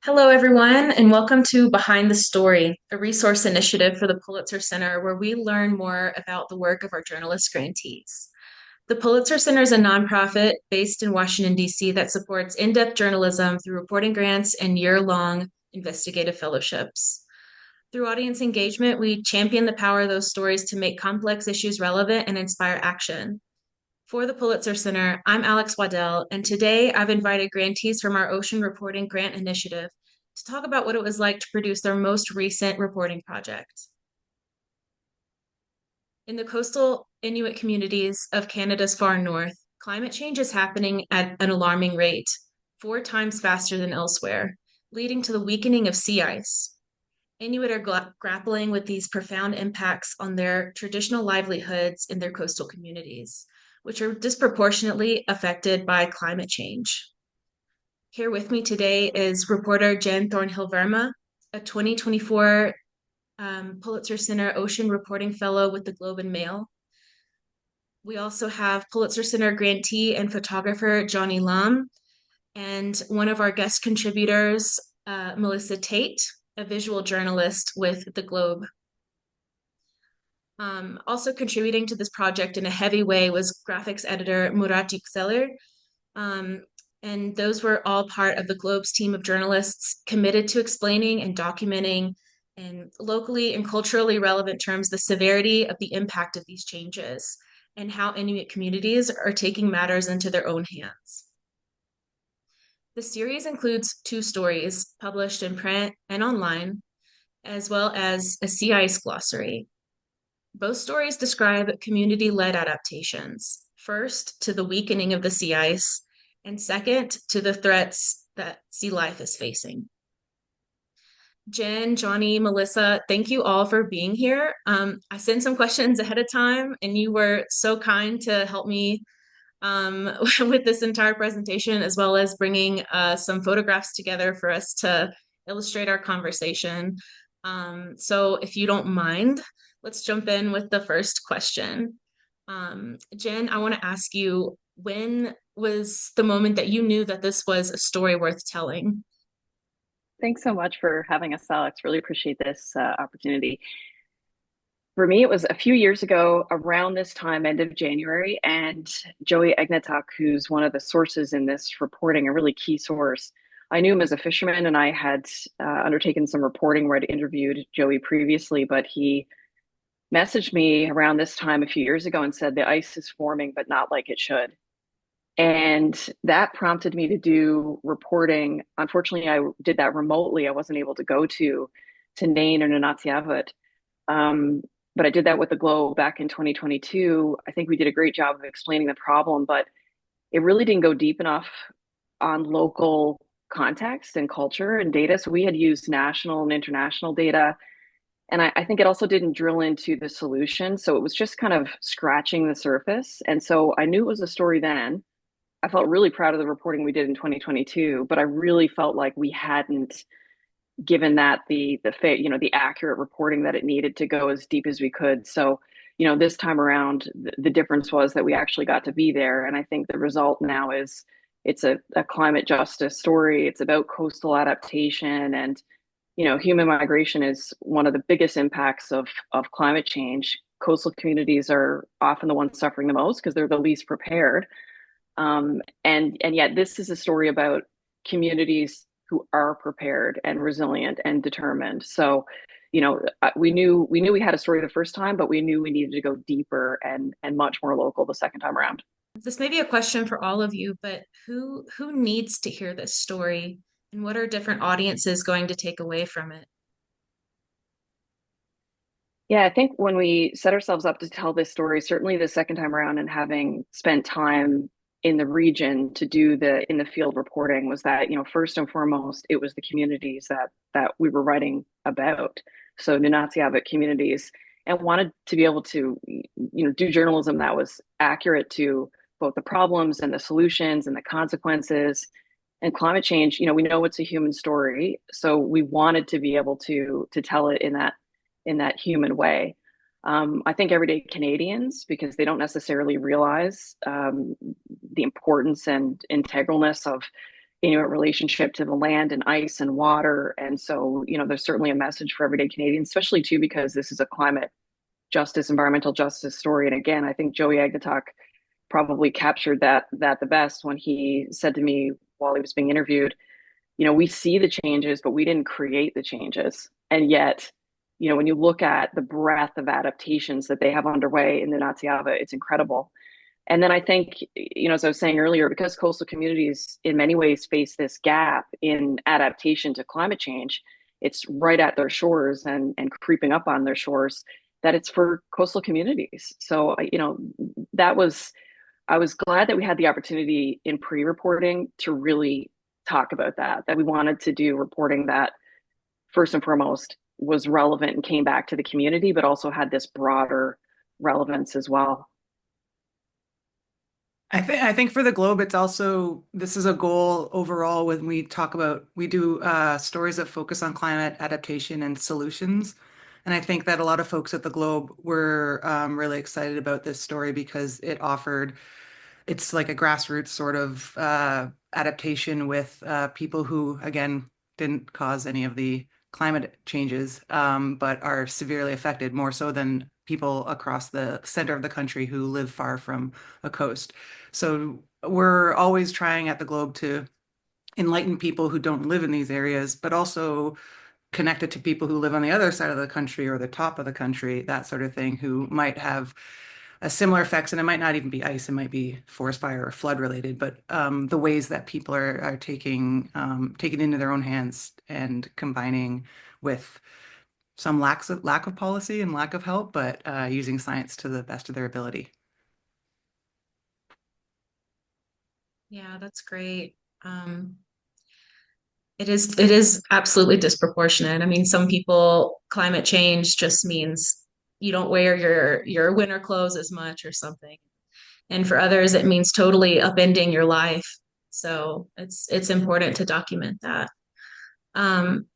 Hello, everyone, and welcome to Behind the Story, a resource initiative for the Pulitzer Center where we learn more about the work of our journalist grantees. The Pulitzer Center is a nonprofit based in Washington, D.C., that supports in depth journalism through reporting grants and year-long investigative fellowships. Through audience engagement, we champion the power of those stories to make complex issues relevant and inspire action. For the Pulitzer Center, I'm Alex Waddell, and today I've invited grantees from our Ocean Reporting Grant Initiative to talk about what it was like to produce their most recent reporting project. In the coastal Inuit communities of Canada's far north, climate change is happening at an alarming rate, 4 times faster than elsewhere, leading to the weakening of sea ice. Inuit are grappling with these profound impacts on their traditional livelihoods in their coastal communities, which are disproportionately affected by climate change. Here with me today is reporter Jenn Thornhill Verma, a 2024 Pulitzer Center Ocean Reporting Fellow with the Globe and Mail. We also have Pulitzer Center grantee and photographer Johnny Lam, and one of our guest contributors, Melissa Tait, a visual journalist with the Globe. Also contributing to this project in a heavy way was graphics editor Murat Yükselir. And those were all part of the Globe's team of journalists committed to explaining and documenting in locally and culturally relevant terms the severity of the impact of these changes and how Inuit communities are taking matters into their own hands. The series includes 2 stories published in print and online, as well as a sea ice glossary. Both stories describe community-led adaptations, first to the weakening of the sea ice, and second to the threats that sea life is facing. Jenn, Johnny, Melissa, thank you all for being here. I sent some questions ahead of time, and you were so kind to help me with this entire presentation, as well as bringing some photographs together for us to illustrate our conversation. So if you don't mind, let's jump in with the first question. Jenn, I want to ask you, when was the moment that you knew that this was a story worth telling? Thanks so much for having us, Alex. Really appreciate this opportunity. For me, it was a few years ago, around this time, end of January, and Joey Egnatok, who's one of the sources in this reporting, a really key source. I knew him as a fisherman, and I had undertaken some reporting where I'd interviewed Joey previously, but he messaged me around this time a few years ago and said the ice is forming, but not like it should. And that prompted me to do reporting. Unfortunately, I did that remotely. I wasn't able to go to Nain or Nunatsiavut. But I did that with the Globe back in 2022. I think we did a great job of explaining the problem, but it really didn't go deep enough on local context and culture and data. So we had used national and international data. And I think it also didn't drill into the solution. So it was just kind of scratching the surface. And so I knew it was a story then. I felt really proud of the reporting we did in 2022, but I really felt like we hadn't given that the accurate reporting that it needed to go as deep as we could. So, this time around, the difference was that we actually got to be there, and I think the result now is it's a climate justice story. It's about coastal adaptation, and human migration is one of the biggest impacts of climate change. Coastal communities are often the ones suffering the most because they're the least prepared. And yet this is a story about communities who are prepared and resilient and determined. So, we knew we had a story the first time, but we knew we needed to go deeper and much more local the second time around. This may be a question for all of you, but who needs to hear this story, and what are different audiences going to take away from it? Yeah, I think when we set ourselves up to tell this story, certainly the second time around and having spent time in the region to do the in the field reporting was that, first and foremost, it was the communities that we were writing about. So Nunatsiavut communities, and wanted to be able to, do journalism that was accurate to both the problems and the solutions and the consequences. And climate change, we know it's a human story, so we wanted to be able to tell it in that human way. I think everyday Canadians, because they don't necessarily realize the importance and integralness of Inuit relationship to the land and ice and water. And so, there's certainly a message for everyday Canadians, especially too, because this is a climate justice, environmental justice story. And again, I think Joey Agnetak probably captured that the best when he said to me while he was being interviewed, we see the changes, but we didn't create the changes. And yet, when you look at the breadth of adaptations that they have underway in the Nunatsiavut, it's incredible. And then I think, as I was saying earlier, because coastal communities in many ways face this gap in adaptation to climate change, it's right at their shores and creeping up on their shores that it's for coastal communities. So, that was, I was glad that we had the opportunity in pre-reporting to really talk about that we wanted to do reporting that first and foremost was relevant and came back to the community, but also had this broader relevance as well. I think for the Globe, it's also this is a goal overall when we talk about we do stories that focus on climate adaptation and solutions. And I think that a lot of folks at the Globe were really excited about this story because it's like a grassroots sort of adaptation with people who, again, didn't cause any of the climate changes, but are severely affected more so than people across the center of the country who live far from a coast. So we're always trying at the Globe to enlighten people who don't live in these areas, but also connect it to people who live on the other side of the country or the top of the country, that sort of thing, who might have a similar effects. And it might not even be ice, it might be forest fire or flood related, but the ways that people are taking into their own hands and combining with some lack of policy and lack of help, but using science to the best of their ability. Yeah, that's great. It is absolutely disproportionate. I mean, some people, climate change just means you don't wear your winter clothes as much or something. And for others, it means totally upending your life. So it's important to document that. Um,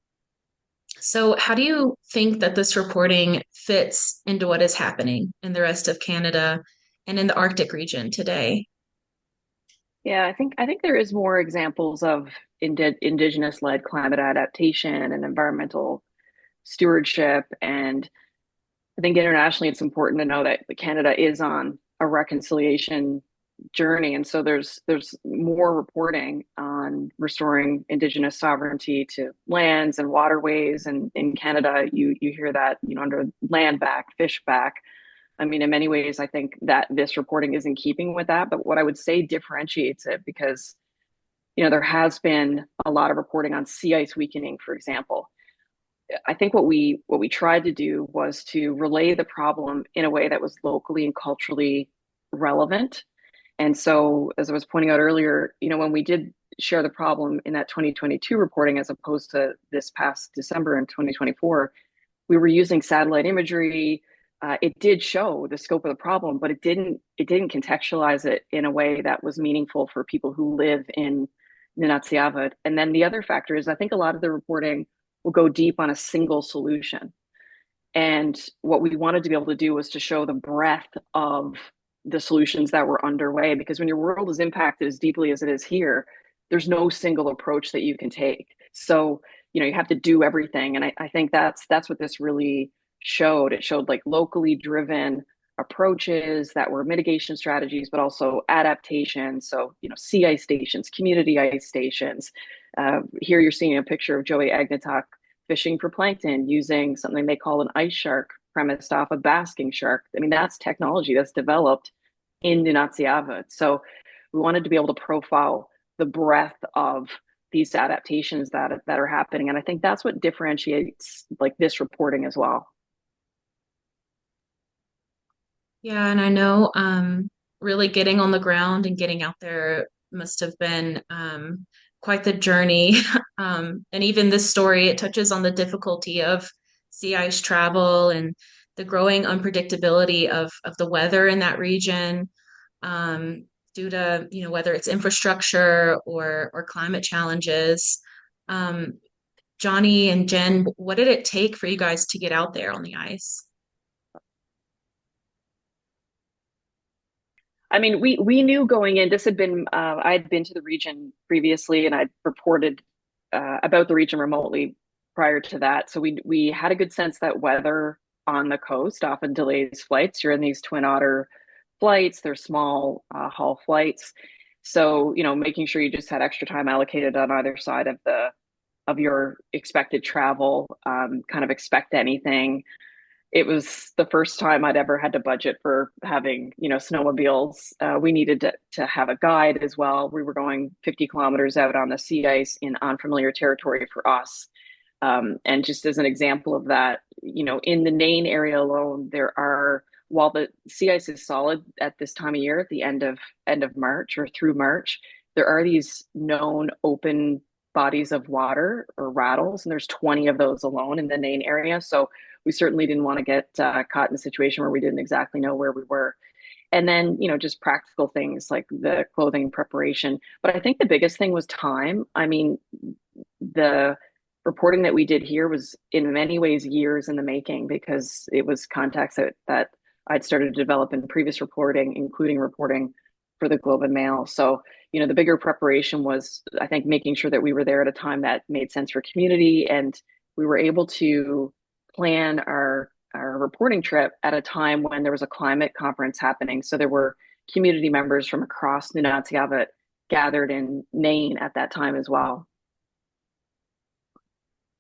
so how do you think that this reporting fits into what is happening in the rest of Canada and in the Arctic region today? Yeah, I think there is more examples of indigenous-led climate adaptation and environmental stewardship. And I think internationally, it's important to know that Canada is on a reconciliation journey, and so there's more reporting on restoring Indigenous sovereignty to lands and waterways. And in Canada, you hear that under land back, fish back. I mean, in many ways, I think that this reporting is in keeping with that. But what I would say differentiates it because there has been a lot of reporting on sea ice weakening, for example. I think what we tried to do was to relay the problem in a way that was locally and culturally relevant. And so, as I was pointing out earlier, when we did share the problem in that 2022 reporting, as opposed to this past December in 2024, we were using satellite imagery. It did show the scope of the problem, but it didn't contextualize it in a way that was meaningful for people who live in Nunatsiavut. And then the other factor is I think a lot of the reporting will go deep on a single solution. And what we wanted to be able to do was to show the breadth of the solutions that were underway. Because when your world is impacted as deeply as it is here, there's no single approach that you can take. So, you have to do everything. And I think that's what this really showed. It showed like locally driven approaches that were mitigation strategies, but also adaptation. So, sea ice stations, community ice stations. Here you're seeing a picture of Joey Agnetak fishing for plankton using something they call an ice shark premised off a basking shark. I mean, that's technology that's developed in Nunatsiavut. So we wanted to be able to profile the breadth of these adaptations that are happening. And I think that's what differentiates like this reporting as well. Yeah, and I know really getting on the ground and getting out there must have been quite the journey. And even this story, it touches on the difficulty of sea ice travel and the growing unpredictability of the weather in that region, due to, whether it's infrastructure or climate challenges. Um, Johnny and Jenn, what did it take for you guys to get out there on the ice? I mean, we knew going in. This had been I'd been to the region previously, and I'd reported about the region remotely prior to that. So we had a good sense that weather on the coast often delays flights. You're in these Twin Otter flights; they're small haul flights. So making sure you just had extra time allocated on either side of your expected travel. Kind of expect anything. It was the first time I'd ever had to budget for having, snowmobiles. We needed to have a guide as well. We were going 50 kilometers out on the sea ice in unfamiliar territory for us. And just as an example of that, in the Nain area alone, while the sea ice is solid at this time of year, at the end of March or through March, there are these known open bodies of water or rattles, and there's 20 of those alone in the Nain area. So we certainly didn't want to get caught in a situation where we didn't exactly know where we were. And then, just practical things like the clothing preparation. But I think the biggest thing was time. I mean, the reporting that we did here was in many ways years in the making, because it was contacts that I'd started to develop in previous reporting, including reporting for the Globe and Mail. So, the bigger preparation was, I think, making sure that we were there at a time that made sense for community, and we were able to plan our reporting trip at a time when there was a climate conference happening. So there were community members from across Nunatsiavut gathered in Nain at that time as well.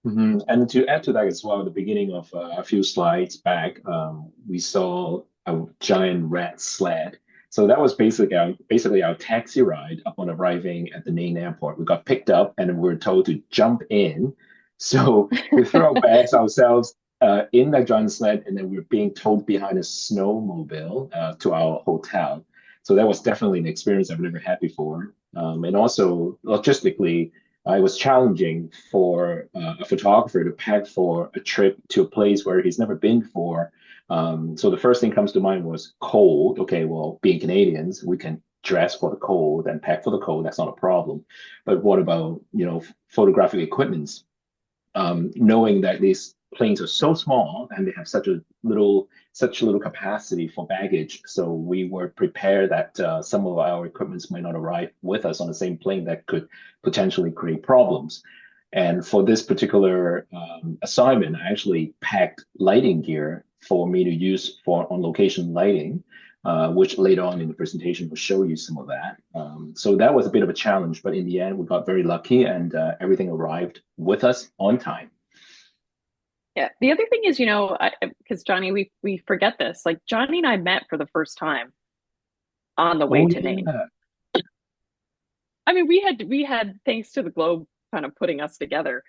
And to add to that as well, at the beginning of a few slides back, we saw a giant red sled. So that was basically our taxi ride upon arriving at the Nain airport. We got picked up and we were told to jump in. So we threw our bags ourselves in that giant sled, and then we were being towed behind a snowmobile to our hotel. So that was definitely an experience I've never had before. And also logistically, it was challenging for a photographer to pack for a trip to a place where he's never been before. So the first thing comes to mind was cold. Okay, well, being Canadians, we can dress for the cold and pack for the cold. That's not a problem. But what about, photographic equipments? Knowing that these planes are so small and they have such little capacity for baggage. So we were prepared that some of our equipments might not arrive with us on the same plane, that could potentially create problems. And for this particular assignment, I actually packed lighting gear for me to use for on location lighting, which later on in the presentation will show you some of that. So that was a bit of a challenge, but in the end, we got very lucky, and everything arrived with us on time. Yeah. The other thing is, because Johnny, we forget this. Like, Johnny and I met for the first time on the way to Nain. I mean, we had thanks to the Globe kind of putting us together.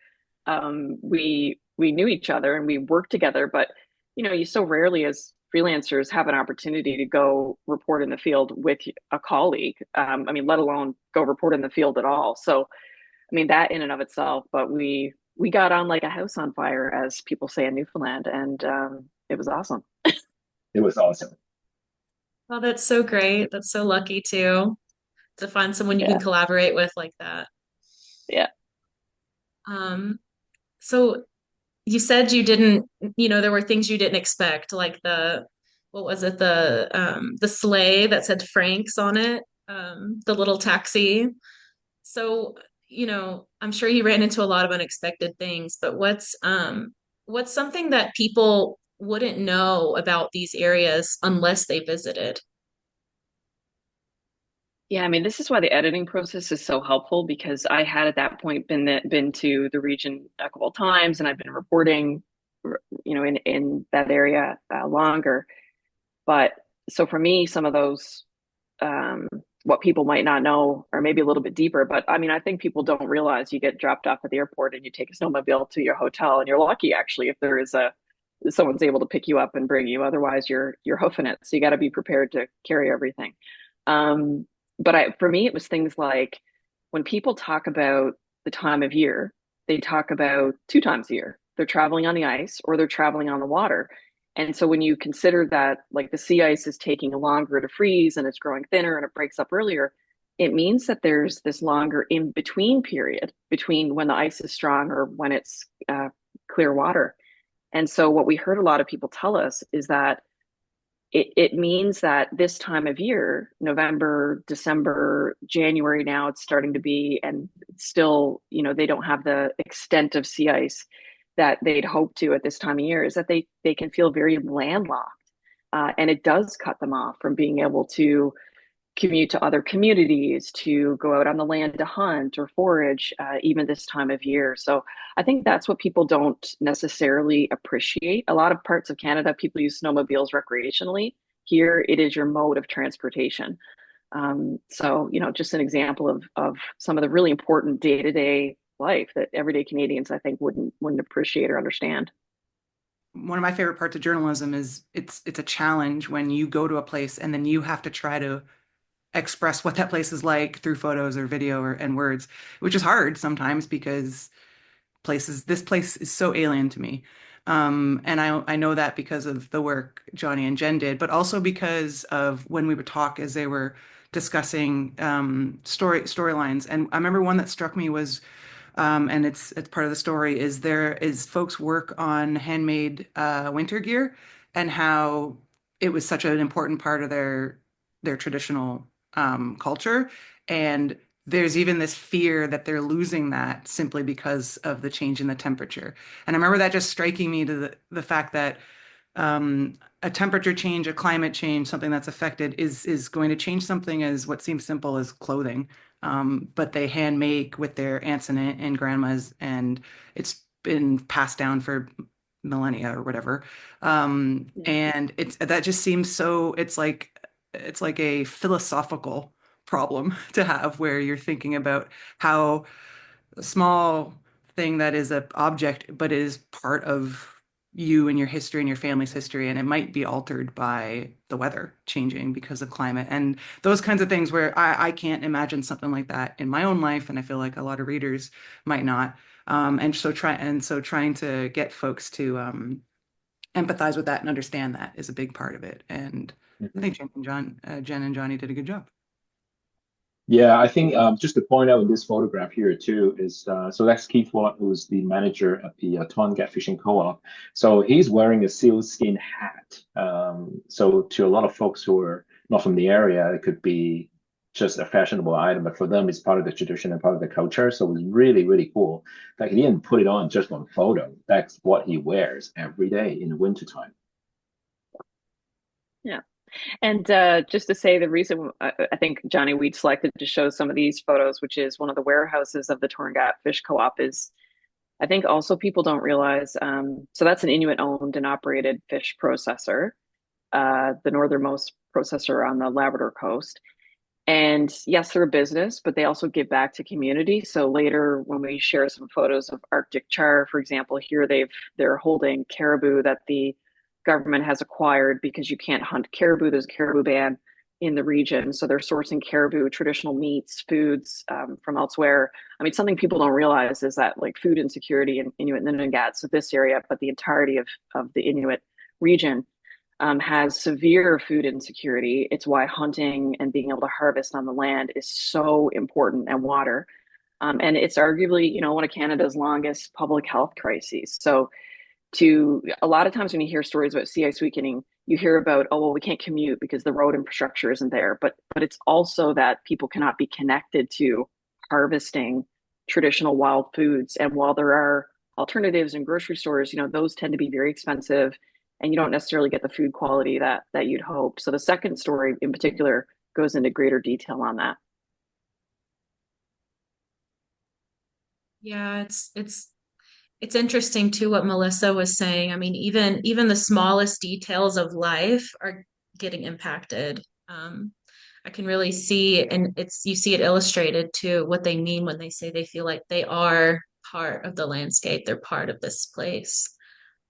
We knew each other and we worked together, but you so rarely as freelancers have an opportunity to go report in the field with a colleague. I mean, let alone go report in the field at all. So, I mean, that in and of itself, but we got on like a house on fire, as people say in Newfoundland, and it was awesome. It was awesome. Oh, that's so great. That's so lucky too, to find someone you can collaborate with like that. Yeah. So you said you didn't, there were things you didn't expect, like what was it? The sleigh that said Frank's on it, the little taxi. So, I'm sure you ran into a lot of unexpected things, but what's something that people wouldn't know about these areas unless they visited? Yeah, I mean, this is why the editing process is so helpful, because I had at that point been to the region a couple of times, and I've been reporting, in that area longer. But so for me, some of those what people might not know are maybe a little bit deeper. But I mean, I think people don't realize you get dropped off at the airport and you take a snowmobile to your hotel, and you're lucky actually if there is someone's able to pick you up and bring you. Otherwise, you're hoofing it. So you got to be prepared to carry everything. But for me, it was things like when people talk about the time of year, they talk about two times a year. They're traveling on the ice or they're traveling on the water. And so when you consider that, like, the sea ice is taking longer to freeze and it's growing thinner and it breaks up earlier, it means that there's this longer in between period between when the ice is strong or when it's clear water. And so what we heard a lot of people tell us is that it means that this time of year, November, December, January, now it's starting to be, and still, they don't have the extent of sea ice that they'd hope to at this time of year, is that they can feel very landlocked. And it does cut them off from being able to commute to other communities, to go out on the land to hunt or forage, even this time of year. So I think that's what people don't necessarily appreciate. A lot of parts of Canada, people use snowmobiles recreationally. Here, it is your mode of transportation. So, just an example of some of the really important day-to-day life that everyday Canadians, I think, wouldn't appreciate or understand. One of my favorite parts of journalism is it's a challenge when you go to a place and then you have to try to express what that place is like through photos or video and words, which is hard sometimes because this place is so alien to me. And I know that because of the work Johnny and Jenn did, but also because of when we would talk as they were discussing storylines. And I remember one that struck me was, and it's part of the story, is there is folks work on handmade winter gear and how it was such an important part of their traditional culture. And there's even this fear that they're losing that simply because of the change in the temperature. And I remember that just striking me to the fact that a temperature change, a climate change, something that's affected is going to change something as what seems simple as clothing. But they hand make with their aunts and grandmas, and it's been passed down for millennia or whatever. And it's that just seems so, it's like a philosophical problem to have where you're thinking about how a small thing that is an object, but is part of you and your history and your family's history, and it might be altered by the weather changing because of climate and those kinds of things where I can't imagine something like that in my own life, and I feel like a lot of readers might not. And so trying to get folks to empathize with that and understand that is a big part of it. And I think Jenn and Johnny did a good job. Yeah, I think just to point out in this photograph here too is so that's Keith Watt, who's the manager at the Tonga Fishing Co-op. So he's wearing a sealskin hat. So to a lot of folks who are not from the area, it could be just a fashionable item, but for them, it's part of the tradition and part of the culture. So it's really, really cool. Like he didn't put it on just one photo. That's what he wears every day in the wintertime. Yeah. And just to say, the reason I think Johnny Weed selected to show some of these photos, which is one of the warehouses of the Torngat Fish Co-op, is I think also people don't realize. So that's an Inuit owned and operated fish processor, the northernmost processor on the Labrador coast. And yes, they're a business, but they also give back to community. So later, when we share some photos of Arctic char, for example, here they're holding caribou that the government has acquired because you can't hunt caribou. There's a caribou ban in the region, so they're sourcing caribou, traditional meats, foods from elsewhere. I mean, something people don't realize is that like food insecurity in Inuit Nunangat, so this area, but the entirety of the Inuit region has severe food insecurity. It's why hunting and being able to harvest on the land is so important, and water. And it's arguably, one of Canada's longest public health crises. So to a lot of times when you hear stories about sea ice weakening, you hear about, oh, well, we can't commute because the road infrastructure isn't there. But it's also that people cannot be connected to harvesting traditional wild foods. And while there are alternatives in grocery stores, those tend to be very expensive, and you don't necessarily get the food quality that you'd hope. So the second story in particular goes into greater detail on that. Yeah, it's interesting too what Melissa was saying. I mean, even the smallest details of life are getting impacted. I can really see, and you see it illustrated too, what they mean when they say they feel like they are part of the landscape. They're part of this place.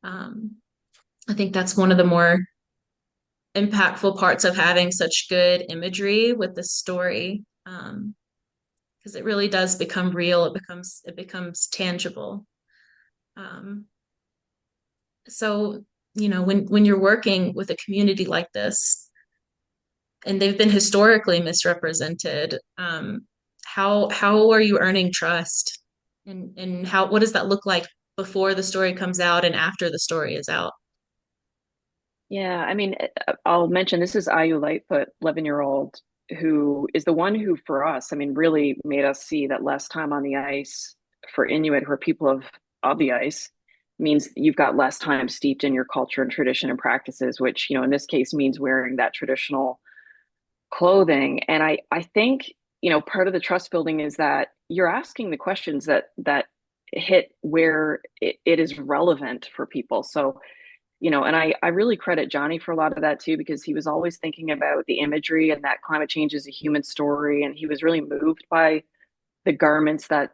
Um, I think that's one of the more impactful parts of having such good imagery with the story. Because it really does become real. It becomes tangible. Um, so, when you're working with a community like this, and they've been historically misrepresented, how are you earning trust? And what does that look like before the story comes out and after the story is out? Yeah, I mean, I'll mention this is IU Lightfoot, 11-year-old, who is the one who, for us, I mean, really made us see that less time on the ice for Inuit, who are people of the ice, means you've got less time steeped in your culture and tradition and practices, which, in this case means wearing that traditional clothing. And I think, part of the trust building is that you're asking the questions that hit where it is relevant for people. So, and I really credit Johnny for a lot of that too, because he was always thinking about the imagery and that climate change is a human story. And he was really moved by the garments that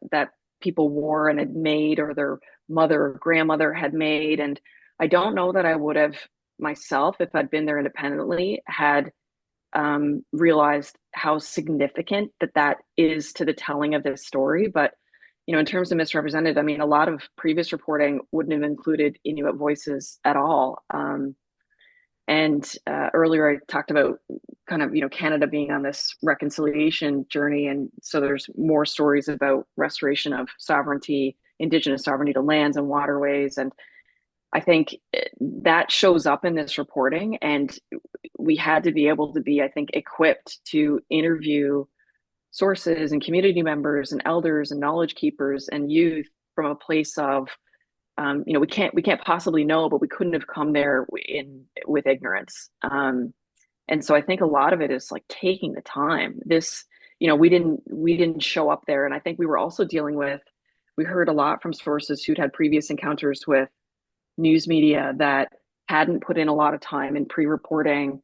people wore and had made, or their mother or grandmother had made. And I don't know that I would have myself, if I'd been there independently, had realized how significant that is to the telling of this story. But in terms of misrepresented, I mean, a lot of previous reporting wouldn't have included Inuit voices at all. And earlier I talked about kind of, Canada being on this reconciliation journey. And so there's more stories about restoration of sovereignty, Indigenous sovereignty to lands and waterways. And I think that shows up in this reporting. And we had to be able to be, I think, equipped to interview sources and community members and elders and knowledge keepers and youth from a place of we can't possibly know, but we couldn't have come there with ignorance. And so I think a lot of it is like taking the time. This, we didn't show up there. And I think we were also dealing with, we heard a lot from sources who'd had previous encounters with news media that hadn't put in a lot of time in pre-reporting,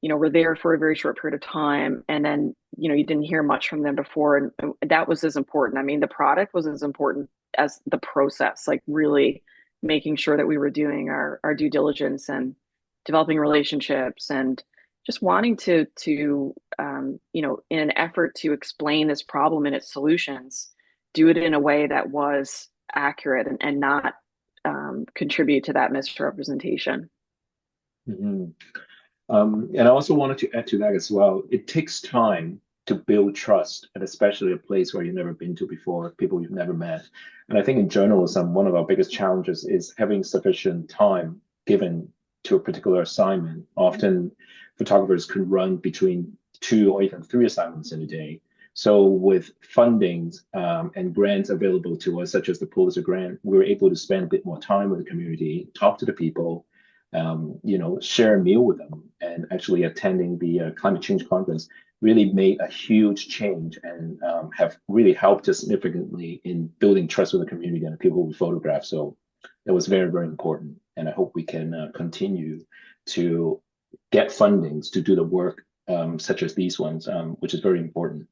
were there for a very short period of time. And then, you didn't hear much from them before. And that was as important. I mean, the product was as important as the process, like really making sure that we were doing our due diligence and developing relationships and just wanting to in an effort to explain this problem and its solutions, do it in a way that was accurate and not contribute to that misrepresentation. Mhm. And I also wanted to add to that as well. It takes time to build trust, and especially a place where you've never been to before, people you've never met. And I think in journalism, one of our biggest challenges is having sufficient time given to a particular assignment. Often, photographers can run between 2 or even 3 assignments in a day. So with fundings and grants available to us, such as the Pulitzer grant, we were able to spend a bit more time with the community, talk to the people, share a meal with them, and actually attending the climate change conference really made a huge change and have really helped us significantly in building trust with the community and the people we photograph. So it was very, very important. And I hope we can continue to get fundings to do the work such as these ones, which is very important.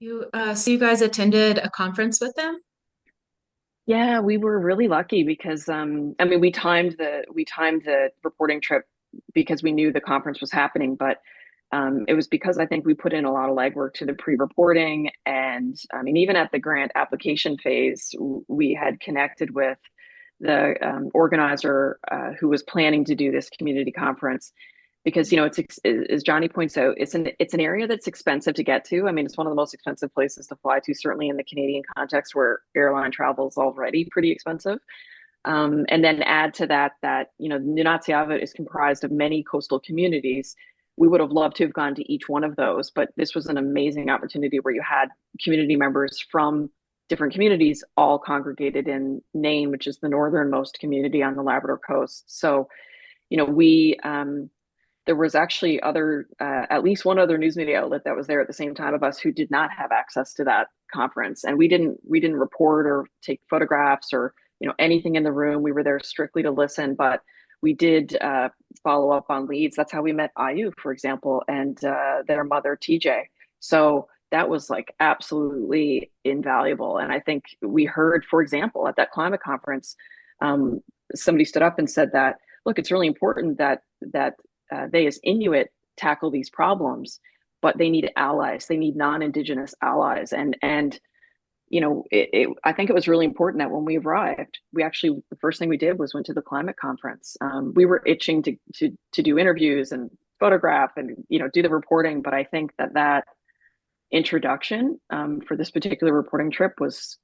So you guys attended a conference with them? Yeah, we were really lucky because I mean we timed the reporting trip because we knew the conference was happening, but it was because I think we put in a lot of legwork to the pre-reporting, and I mean even at the grant application phase, we had connected with the organizer who was planning to do this community conference because it's as Johnny points out, it's an area that's expensive to get to. I mean, it's one of the most expensive places to fly to, certainly in the Canadian context where airline travel is already pretty expensive. And then add to that Nunatsiavut is comprised of many coastal communities. We would have loved to have gone to each one of those, but this was an amazing opportunity where you had community members from different communities all congregated in Nain, which is the northernmost community on the Labrador coast. So, we there was actually at least one other news media outlet that was there at the same time of us who did not have access to that conference, and we didn't report or take photographs or anything in the room. We were there strictly to listen, but we did follow up on leads. That's how we met IU, for example, and their mother TJ. So that was like absolutely invaluable. And I think we heard, for example, at that climate conference, somebody stood up and said that, look, it's really important that they as Inuit tackle these problems, but they need allies. They need non-Indigenous allies. And I think it was really important that when we arrived, the first thing we did was went to the climate conference. We were itching to do interviews and photograph and do the reporting, but I think that introduction for this particular reporting trip was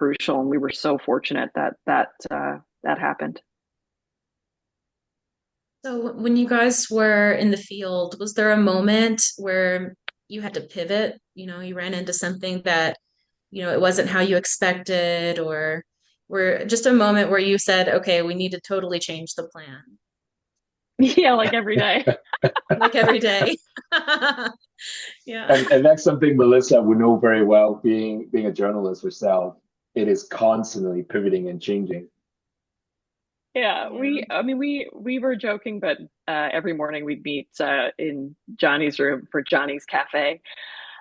crucial, and we were so fortunate that that happened. So when you guys were in the field, was there a moment where you had to pivot? You ran into something that, it wasn't how you expected, or were just a moment where you said, okay, we need to totally change the plan, Yeah, like every day. like every day. Yeah. And that's something Melissa would know very well, being a journalist herself. It is constantly pivoting and changing. Yeah, Yeah. I mean, we were joking, but every morning we'd meet in Johnny's room for Johnny's Cafe,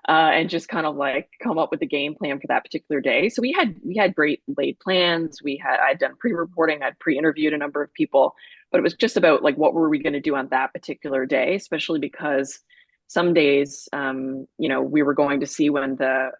and just kind of like come up with a game plan for that particular day. So we had great laid plans. I'd done pre-reporting, I'd pre-interviewed a number of people, but it was just about like what were we going to do on that particular day, especially because some days, we were going to see when the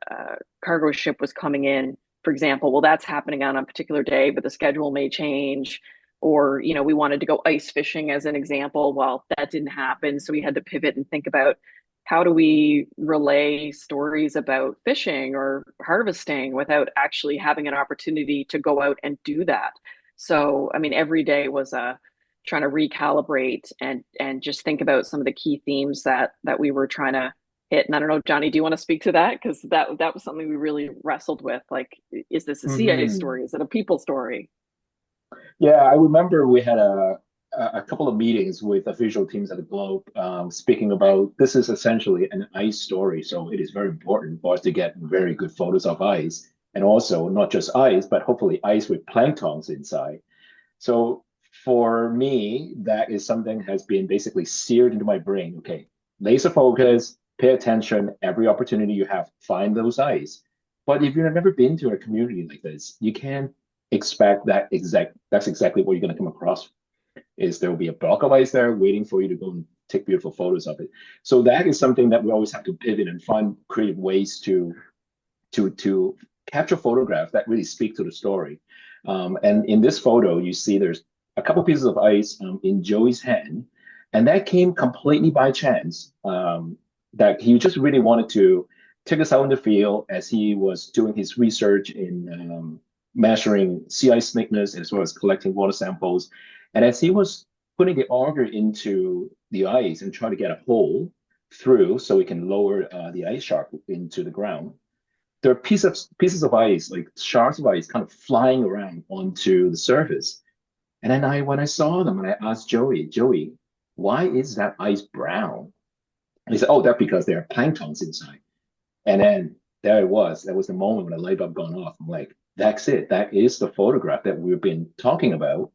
cargo ship was coming in, for example. Well, that's happening on a particular day, but the schedule may change. Or, we wanted to go ice fishing as an example. Well, that didn't happen. So we had to pivot and think about how do we relay stories about fishing or harvesting without actually having an opportunity to go out and do that. So, I mean, every day was trying to recalibrate and just think about some of the key themes that we were trying to hit. And I don't know, Johnny, do you want to speak to that? Because that was something we really wrestled with. Like, is this a sea ice Mhm. story? Is it a people story? Yeah, I remember we had a couple of meetings with official teams at the Globe, speaking about this is essentially an ice story. So it is very important for us to get very good photos of ice, and also not just ice, but hopefully ice with planktons inside. So for me, that is something has been basically seared into my brain. Okay, laser focus, pay attention, every opportunity you have, find those eyes. But if you've never been to a community like this, you can't expect that's exactly what you're going to come across. Is there will be a block of ice there waiting for you to go and take beautiful photos of it. So that is something that we always have to pivot and find creative ways to capture photographs that really speak to the story. And in this photo, you see there's a couple pieces of ice in Joey's hand, and that came completely by chance. That he just really wanted to take us out in the field as he was doing his research in measuring sea ice thickness as well as collecting water samples. And as he was putting the auger into the ice and trying to get a hole through so we can lower the ice shark into the ground, there are pieces of ice, like shards of ice, kind of flying around onto the surface. And then when I saw them, and I asked Joey, why is that ice brown? And he said, oh, that's because there are planktons inside. And then there it was. That was the moment when the light bulb gone off. I'm like, that's it. That is the photograph that we've been talking about.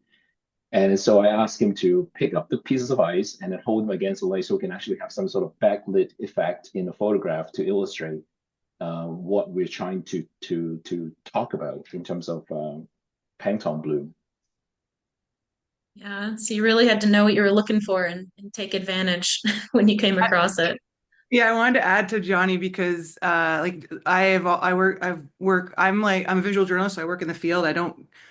And so I asked him to pick up the pieces of ice and then hold them against the light so we can actually have some sort of backlit effect in the photograph to illustrate what we're trying to talk about in terms of Pantone bloom. Yeah. So you really had to know what you were looking for and take advantage when you came across it. Yeah, I wanted to add to Johnny because like I'm a visual journalist, so I work in the field.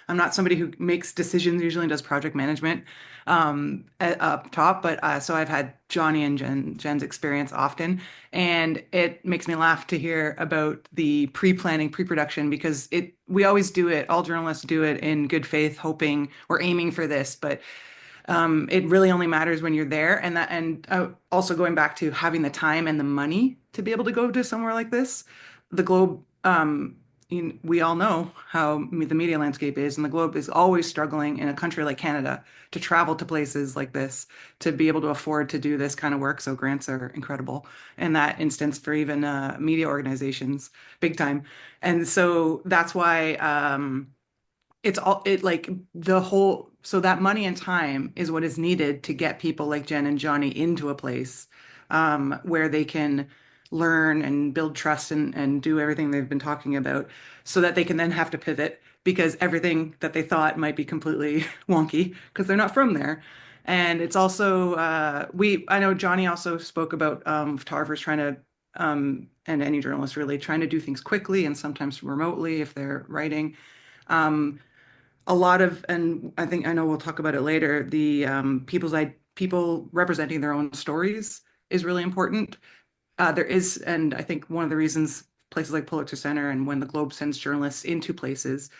I'm not somebody who makes decisions usually and does project management up top, but so I've had Johnny and Jenn's experience often, and it makes me laugh to hear about the pre-planning, pre-production because we always do it, all journalists do it in good faith, hoping we're aiming for this, but it really only matters when you're there, and also going back to having the time and the money to be able to go to somewhere like this. The Globe, we all know how the media landscape is, and the Globe is always struggling in a country like Canada to travel to places like this to be able to afford to do this kind of work. So grants are incredible in that instance for even media organizations, big time. And so that's why. It's all it like the whole so that money and time is what is needed to get people like Jenn and Johnny into a place where they can learn and build trust and do everything they've been talking about so that they can then have to pivot because everything that they thought might be completely wonky because they're not from there. And it's also I know Johnny also spoke about photographers trying to and any journalist really trying to do things quickly and sometimes remotely if they're writing. Um, a lot of, and I know we'll talk about it later, the people representing their own stories is really important. There is, and I think one of the reasons places like Pulitzer Center and when the Globe sends journalists into places,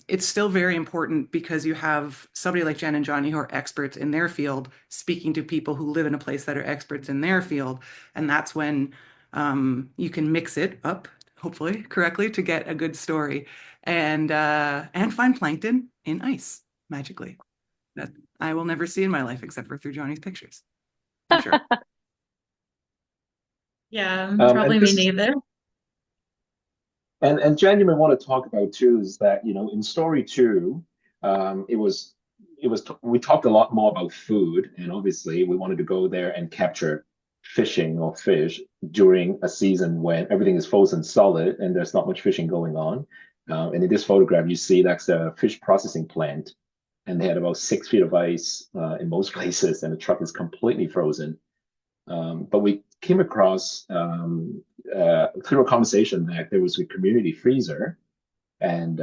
it's still very important because you have somebody like Jenn and Johnny who are experts in their field speaking to people who live in a place that are experts in their field. And that's when you can mix it up, hopefully correctly, to get a good story and find plankton in ice magically that I will never see in my life except for through Johnny's pictures, I'm sure. Yeah, And probably me this neither. and Jen, you may want to talk about too is that in story two, we talked a lot more about food, and obviously we wanted to go there and capture fishing or fish during a season when everything is frozen solid and there's not much fishing going on. And in this photograph, you see that's a fish processing plant, and they had about 6 feet of ice in most places, and the truck is completely frozen. But we came across through a conversation that there was a community freezer, and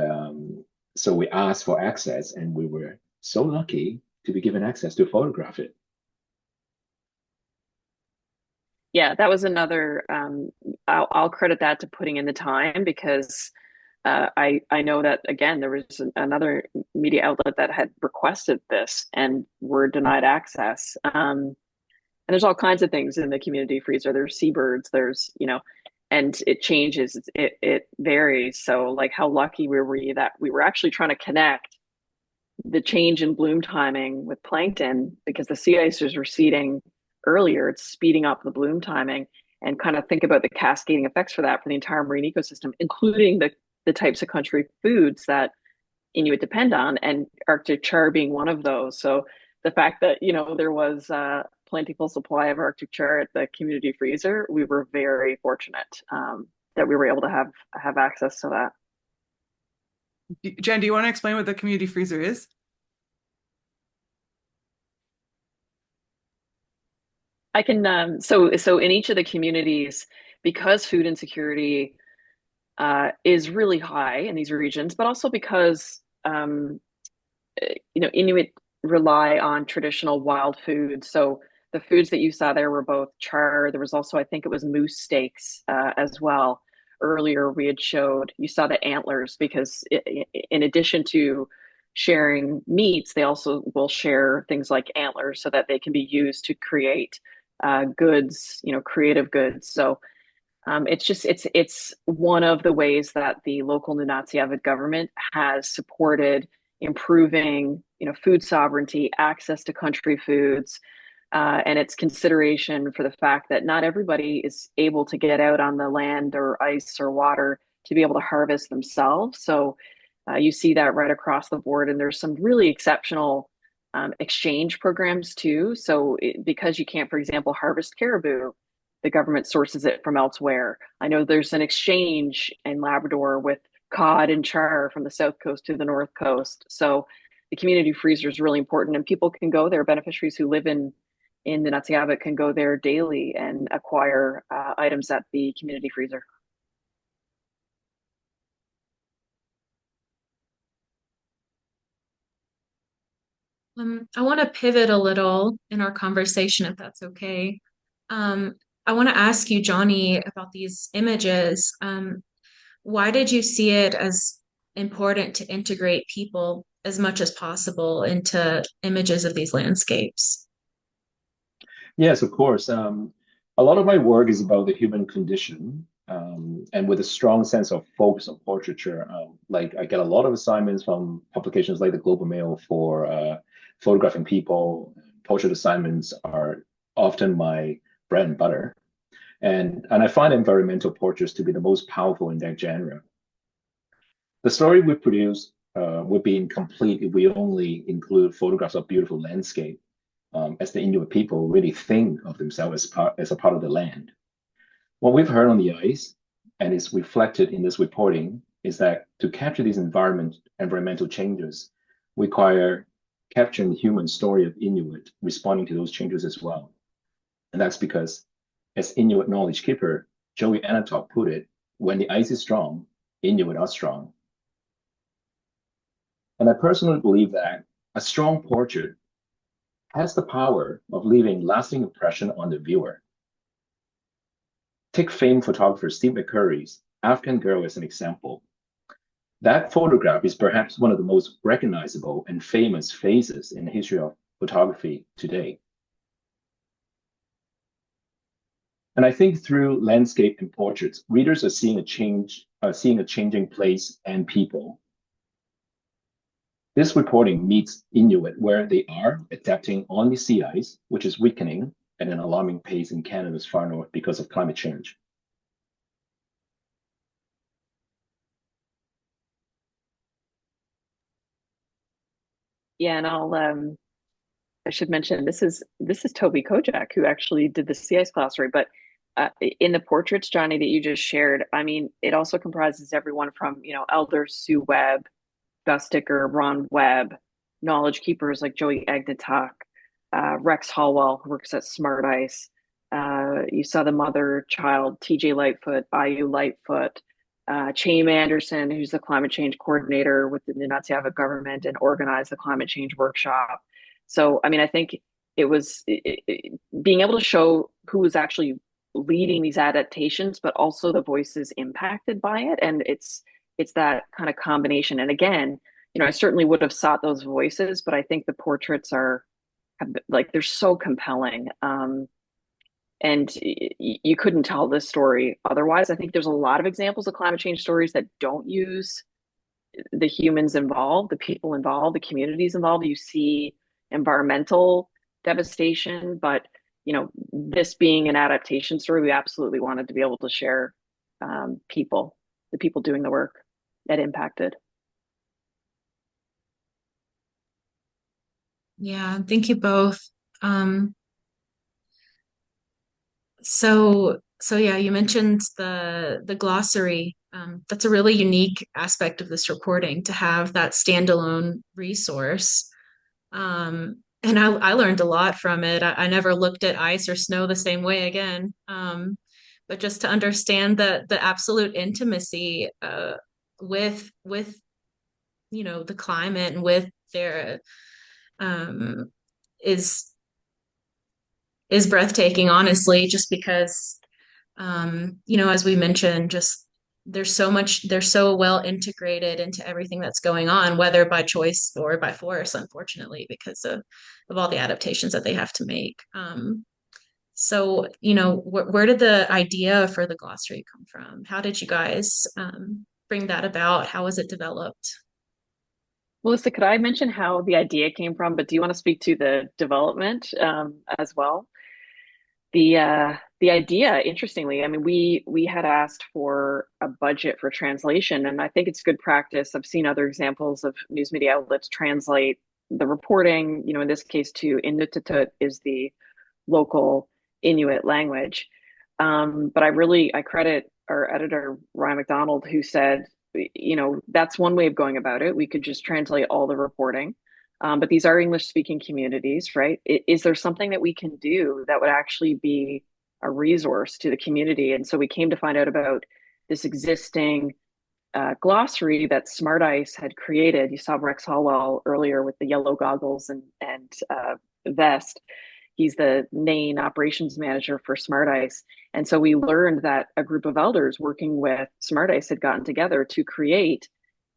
so we asked for access, and we were so lucky to be given access to photograph it. Yeah, that was another. I'll credit that to putting in the time because I know that again there was another media outlet that had requested this and were denied access. And there's all kinds of things in the community freezer. There's seabirds. There's and it changes. It varies. So like, how lucky were we that we were actually trying to connect the change in bloom timing with plankton because the sea ice is receding earlier. It's speeding up the bloom timing and kind of think about the cascading effects for that for the entire marine ecosystem, including the types of country foods that Inuit depend on, and Arctic char being one of those. So the fact that there was a plentiful supply of Arctic char at the community freezer, we were very fortunate that we were able to have access to that. Jen, do you want to explain what the community freezer is? I can. So in each of the communities, because food insecurity is really high in these regions, but also because Inuit rely on traditional wild foods. So the foods that you saw there were both char. There was also, I think it was moose steaks as well. Earlier, you saw the antlers because in addition to sharing meats, they also will share things like antlers so that they can be used to create goods, creative goods. So it's one of the ways that the local Nunatsiavut government has supported improving food sovereignty, access to country foods, and its consideration for the fact that not everybody is able to get out on the land or ice or water to be able to harvest themselves. So you see that right across the board, and there's some really exceptional exchange programs too. So because you can't, for example, harvest caribou, the government sources it from elsewhere. I know there's an exchange in Labrador with cod and char from the south coast to the north coast. So the community freezer is really important, and people can go there. Beneficiaries who live in the Nunatsiavut can go there daily and acquire items at the community freezer. I want to pivot a little in our conversation, if that's okay. I want to ask you, Johnny, about these images. Why did you see it as important to integrate people as much as possible into images of these landscapes? Yes, of course. A lot of my work is about the human condition, and with a strong sense of focus on portraiture. Like I get a lot of assignments from publications like the Global Mail for photographing people. Portrait assignments are often my bread and butter, and I find environmental portraits to be the most powerful in that genre. The story we produce would be incomplete if we only include photographs of beautiful landscape, as the Inuit people really think of themselves as a part of the land. What we've heard on the ice, and is reflected in this reporting, is that to capture these environmental changes require capturing the human story of Inuit responding to those changes as well. And that's because, as Inuit knowledge keeper Joey Anatok put it, when the ice is strong, Inuit are strong. And I personally believe that a strong portrait has the power of leaving lasting impression on the viewer. Take famed photographer Steve McCurry's African Girl as an example. That photograph is perhaps one of the most recognizable and famous faces in the history of photography today. And I think through landscape and portraits, readers are seeing a changing place and people. This reporting meets Inuit where they are, adapting on the sea ice, which is weakening at an alarming pace in Canada's far north because of climate change. Yeah, and I should mention this is Toby Kojak who actually did the sea ice glossary. But in the portraits, Johnny, that you just shared, I mean, it also comprises everyone from Elder Sue Webb, Gus Dicker, Ron Webb, knowledge keepers like Joey Agnetak, Rex Hallwell, who works at Smart Ice. You saw the mother child, TJ Lightfoot, IU Lightfoot, Chaim Anderson, who's the climate change coordinator with the Nunatsiavut government and organized the climate change workshop. So, I mean, I think it was being able to show who was actually leading these adaptations, but also the voices impacted by it. And it's that kind of combination. And again, I certainly would have sought those voices, but I think the portraits they're so compelling. And you couldn't tell this story otherwise. I think there's a lot of examples of climate change stories that don't use the humans involved, the people involved, the communities involved. You see environmental devastation, but this being an adaptation story, we absolutely wanted to be able to share the people doing the work that impacted. Yeah, thank you both. So yeah, you mentioned the glossary. That's a really unique aspect of this reporting to have that standalone resource. And I learned a lot from it. I never looked at ice or snow the same way again. But just to understand the absolute intimacy with the climate and with their um, is is breathtaking, honestly, just because as we mentioned, just they're so well integrated into everything that's going on, whether by choice or by force, unfortunately, because of all the adaptations that they have to make. So, where did the idea for the glossary come from? How did you guys bring that about? How was it developed? Melissa, could I mention how the idea came from? But do you want to speak to the development as well? The idea, interestingly, I mean, we had asked for a budget for translation, and I think it's good practice. I've seen other examples of news media outlets translate the reporting, in this case to Inuit is the local Inuit language. But I credit our editor, Ryan McDonald, who said, that's one way of going about it. We could just translate all the reporting. But these are English speaking communities, right? Is there something that we can do that would actually be a resource to the community? And so we came to find out about this existing glossary that Smart Ice had created. You saw Rex Hallwell earlier with the yellow goggles and vest. He's the main operations manager for Smart Ice. And so we learned that a group of elders working with Smart Ice had gotten together to create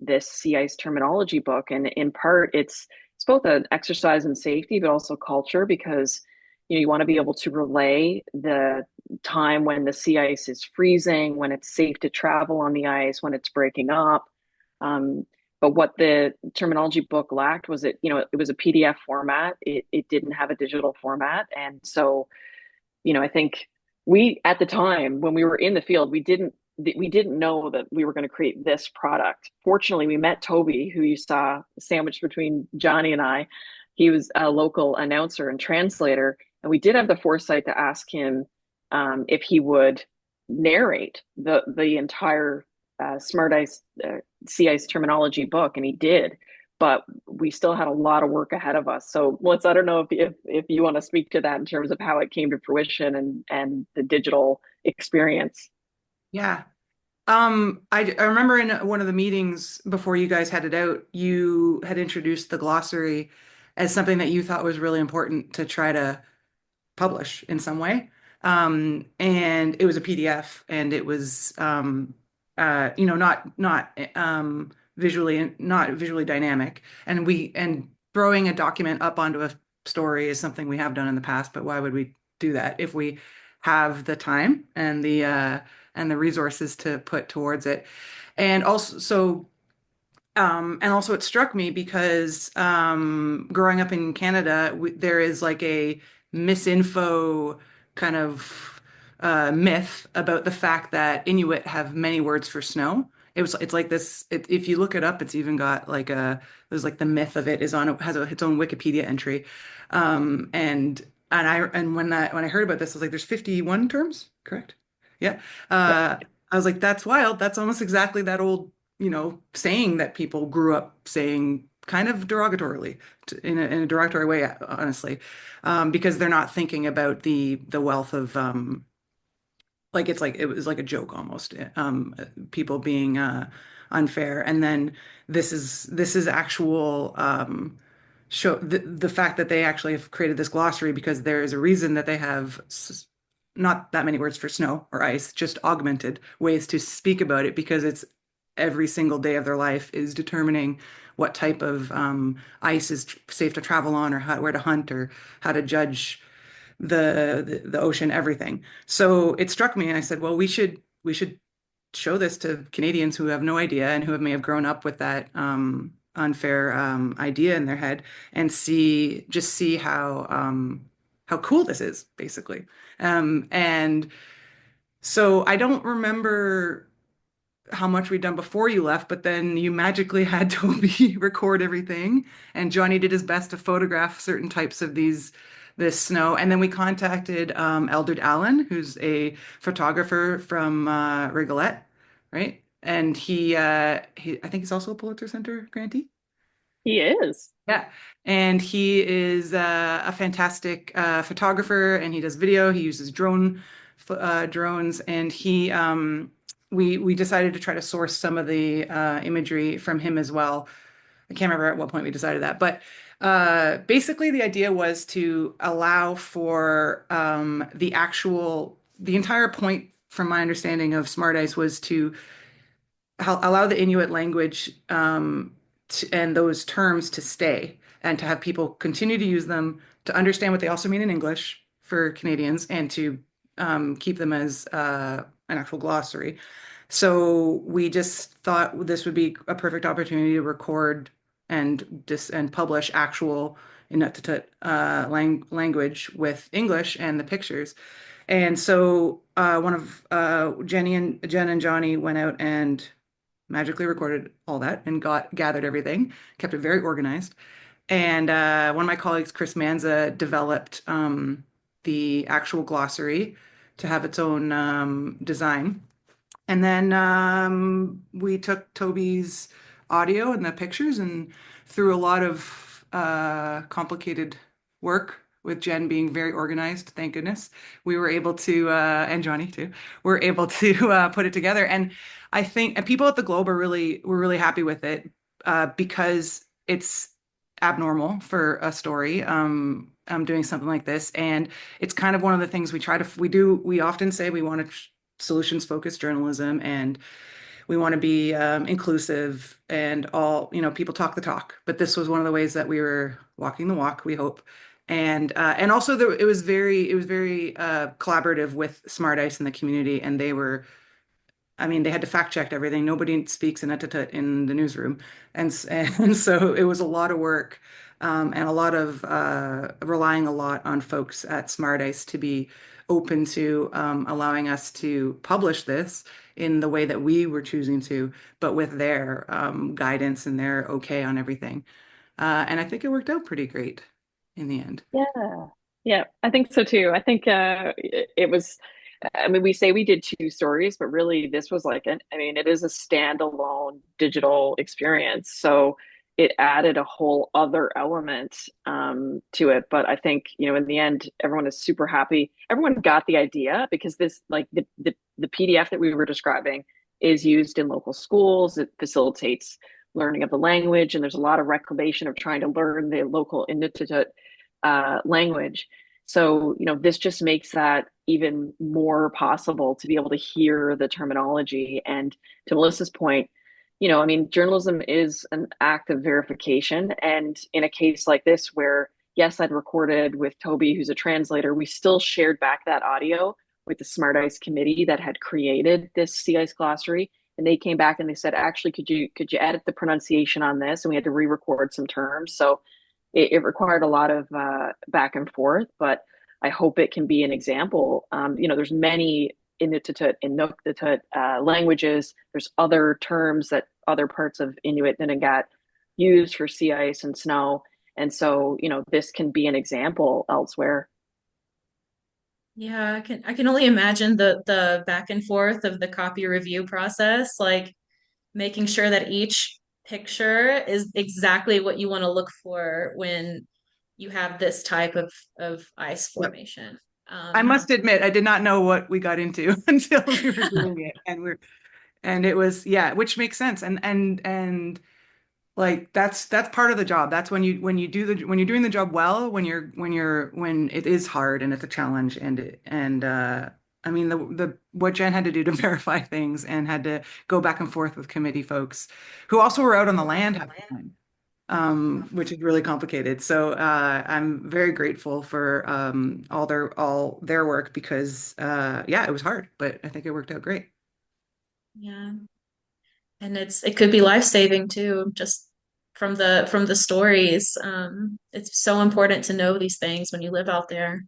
this sea ice terminology book. And in part, it's both an exercise in safety, but also culture, because you want to be able to relay the time when the sea ice is freezing, when it's safe to travel on the ice, when it's breaking up. But what the terminology book lacked was it was a PDF format. It didn't have a digital format. And so, I think we, at the time when we were in the field, we didn't know that we were going to create this product. Fortunately, we met Toby, who you saw sandwiched between Johnny and I. He was a local announcer and translator. And we did have the foresight to ask him if he would narrate the entire Smart Ice sea ice terminology book, and he did. But we still had a lot of work ahead of us. So, Melissa, I don't know if you want to speak to that in terms of how it came to fruition and the digital experience. Yeah. I remember in one of the meetings before you guys had it out, you had introduced the glossary as something that you thought was really important to try to publish in some way. And it was a PDF, and it was not visually dynamic. And throwing a document up onto a story is something we have done in the past, but why would we do that if we have the time and the resources to put towards it? And also, and also it struck me because growing up in Canada, there is like a misinfo kind of myth about the fact that Inuit have many words for snow. It's like this. If you look it up, it's even got like there's like the myth of it is on has its own Wikipedia entry, and when I heard about this, I was like, there's 51 terms, correct? Yeah. Yeah. I was like, that's wild. That's almost exactly that old saying that people grew up saying kind of derogatorily in a derogatory way, honestly, because they're not thinking about the wealth of like it was like a joke almost, people being unfair. And then this is actual show the fact that they actually have created this glossary because there is a reason that they have not that many words for snow or ice, just augmented ways to speak about it because it's every single day of their life is determining what type of ice is safe to travel on or where to hunt or how to judge the ocean, everything. So it struck me and I said, well, we should show this to Canadians who have no idea and who may have grown up with that unfair idea in their head and see how cool this is, basically. And so I don't remember how much we'd done before you left, but then you magically had Toby record everything, and Johnny did his best to photograph certain types of this snow. And then we contacted Eldred Allen, who's a photographer from Rigolette, right? And I think he's also a Pulitzer Center grantee. He is. Yeah, and he is a fantastic photographer, and he does video. He uses drones, and we decided to try to source some of the imagery from him as well. I can't remember at what point we decided that, but basically the idea was to allow for the entire point, from my understanding of Smart Ice, was to allow the Inuit language and those terms to stay and to have people continue to use them, to understand what they also mean in English for Canadians, and to keep them as an actual glossary. So we just thought this would be a perfect opportunity to record and publish actual Inuktitut language with English and the pictures. And so one of Jenn and Johnny went out and magically recorded all that and gathered everything, kept it very organized. And one of my colleagues, Chris Manza, developed the actual glossary to have its own design. And then we took Toby's audio and the pictures, and through a lot of complicated work, with Jenn being very organized, thank goodness, we were able to, and Johnny too, were able to put it together. And I think and people at the Globe were really happy with it because it's abnormal for a story. Doing something like this, and it's kind of one of the things we often say we want to solutions focused journalism, and we want to be inclusive, and all, people talk the talk, but this was one of the ways that we were walking the walk, we hope. And also it was very collaborative with Smart Ice and the community, and they had to fact check everything. Nobody speaks Inuktitut in the newsroom. And so it was a lot of work, and a lot of relying a lot on folks at Smart Ice to be open to allowing us to publish this in the way that we were choosing to, but with their guidance and their okay on everything. And I think it worked out pretty great in the end. Yeah. Yeah, I think so too. I think it was, I mean, we say we did two stories, but really this was it is a standalone digital experience. So it added a whole other element to it. But I think, in the end, everyone is super happy. Everyone got the idea because this, like the PDF that we were describing is used in local schools. It facilitates learning of the language. And there's a lot of reclamation of trying to learn the local Inuktitut language. So, this just makes that even more possible to be able to hear the terminology. And to Melissa's point, I mean, journalism is an act of verification. And in a case like this, where yes, I'd recorded with Toby, who's a translator, we still shared back that audio with the Smart Ice committee that had created this sea ice glossary. And they came back and they said, actually, could you edit the pronunciation on this? And we had to re-record some terms. So it required a lot of back and forth, but I hope it can be an example. There's many Inuktitut languages. There's other terms that other parts of Inuit Ninengat use for sea ice and snow. And so, this can be an example elsewhere. Yeah, I can only imagine the back and forth of the copy review process, like making sure that each picture is exactly what you want to look for when you have this type of ice Yep. formation. I must admit, I did not know what we got into until we were doing it, and it was, yeah, which makes sense, and like that's part of the job. That's when you're doing the job well, when it is hard and it's a challenge, and I mean the what Jen had to do to verify things and had to go back and forth with committee folks who also were out on the land half the time, which is really complicated. So I'm very grateful for all their work because yeah, it was hard, but I think it worked out great. Yeah. And it could be life-saving too, just from the stories. It's so important to know these things when you live out there.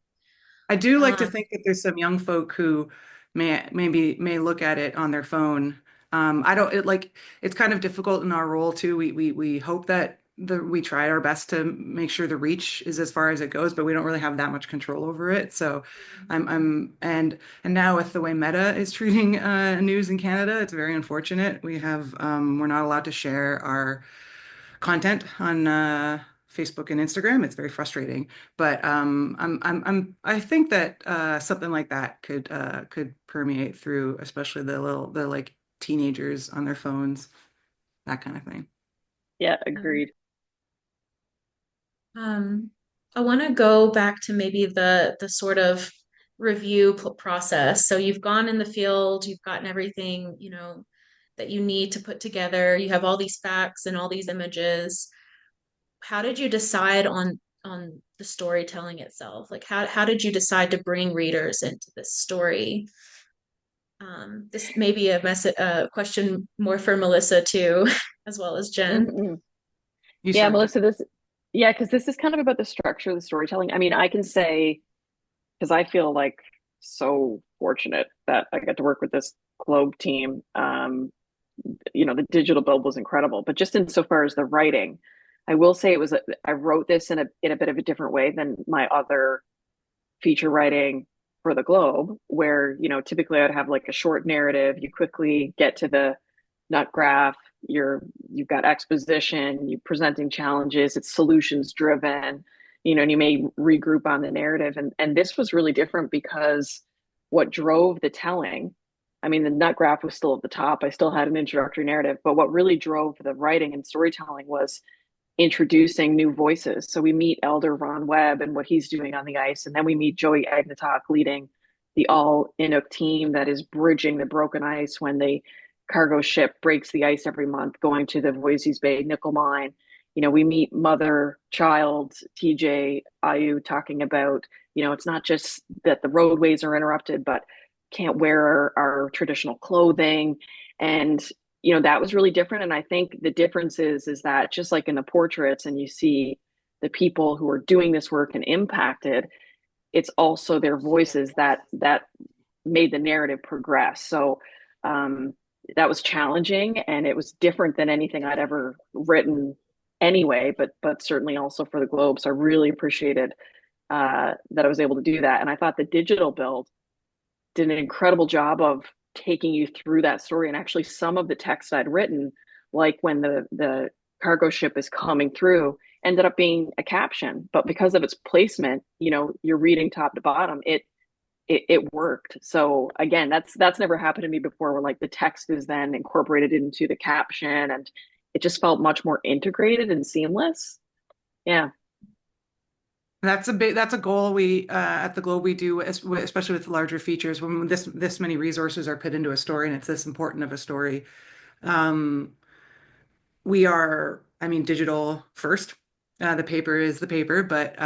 I do like to Um, think that there's some young folk who may look at it on their phone. I don't it like it's kind of difficult in our role too. We hope that we try our best to make sure the reach is as far as it goes, but we don't really have that much control over it. So and now with the way Meta is treating news in Canada, it's very unfortunate. We're not allowed to share our content on Facebook and Instagram. It's very frustrating, but I think that something like that could permeate through, especially the like teenagers on their phones, that kind of thing. Yeah, um, agreed. um, I want to go back to maybe the sort of review process. So you've gone in the field, you've gotten everything, that you need to put together. You have all these facts and all these images. How did you decide on the storytelling itself? Like how did you decide to bring readers into this story? This may be a question more for Melissa too, as well as Jenn. Mm-hmm. You Yeah, start. Melissa, yeah, because this is kind of about the structure of the storytelling. I mean, I can say, because I feel like so fortunate that I got to work with this Globe team. The digital build was incredible, but just insofar as the writing, I will say I wrote this in a bit of a different way than my other feature writing for the Globe, where, typically I'd have like a short narrative, you quickly get to the nut graph, you've got exposition, you presenting challenges, it's solutions driven, and you may regroup on the narrative. And this was really different because what drove the telling, I mean, the nut graph was still at the top. I still had an introductory narrative, but what really drove the writing and storytelling was introducing new voices. So we meet Elder Ron Webb and what he's doing on the ice. And then we meet Joey Agnetok leading the all Inuk team that is bridging the broken ice when the cargo ship breaks the ice every month going to the Voisey's Bay nickel mine. We meet mother, child, TJ, Ayu talking about, it's not just that the roadways are interrupted, but can't wear our traditional clothing. And that was really different. And I think the difference is that just like in the portraits, and you see the people who are doing this work and impacted, it's also their voices that made the narrative progress. So that was challenging, and it was different than anything I'd ever written anyway, but certainly also for the Globe. So I really appreciated that I was able to do that. And I thought the digital build did an incredible job of taking you through that story. And actually, some of the text I'd written, like when the cargo ship is coming through, ended up being a caption. But because of its placement, you're reading top to bottom. It worked. So again, that's never happened to me before, where like the text is then incorporated into the caption, and it just felt much more integrated and seamless. Yeah. That's a goal we at the Globe we do, especially with larger features, when this many resources are put into a story and it's this important of a story. Um, we are, I mean, digital first. The paper is the paper, but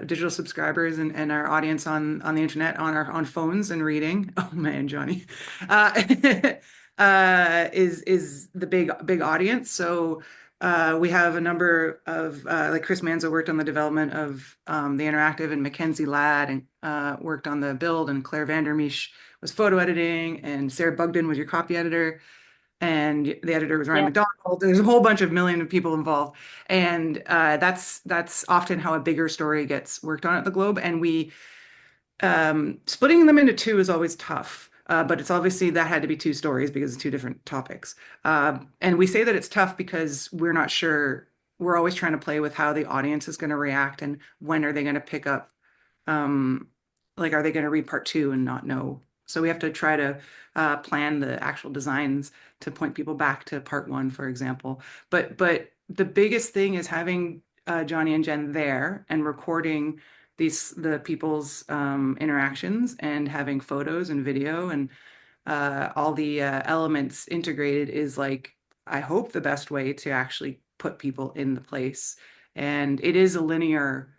digital subscribers and our audience on the internet, on phones and reading. Oh man, Johnny, uh, is the big audience. So we have a number of like Chris Manzo worked on the development of the interactive, and Mackenzie Ladd and worked on the build, and Claire Vandermeesh was photo editing, and Sarah Bugden was your copy editor, and the editor was Ryan Yeah. McDonald. There's a whole bunch of million of people involved, and that's often how a bigger story gets worked on at the Globe. And we splitting them into two is always tough. But it's obviously that had to be two stories because it's two different topics. And we say that it's tough because we're not sure. We're always trying to play with how the audience is going to react and when are they going to pick up. Um, like, are they going to read part two and not know? So we have to try to plan the actual designs to point people back to part one, for example. But the biggest thing is having Johnny and Jenn there and recording the people's interactions and having photos and video and all the elements integrated is like, I hope, the best way to actually put people in the place. And it is a linear,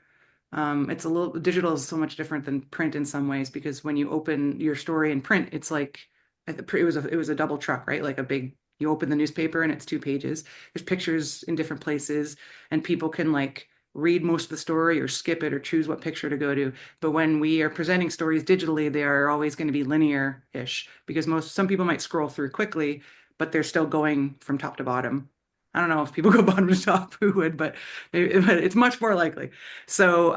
it's a little, digital is so much different than print in some ways, because when you open your story in print, it's like it was a double truck, right? Like a big, you open the newspaper and it's 2 pages. There's pictures in different places, and people can like read most of the story or skip it or choose what picture to go to. But when we are presenting stories digitally, they are always going to be linear-ish, because some people might scroll through quickly, but they're still going from top to bottom. I don't know if people go bottom to top, who would, but it's much more likely. So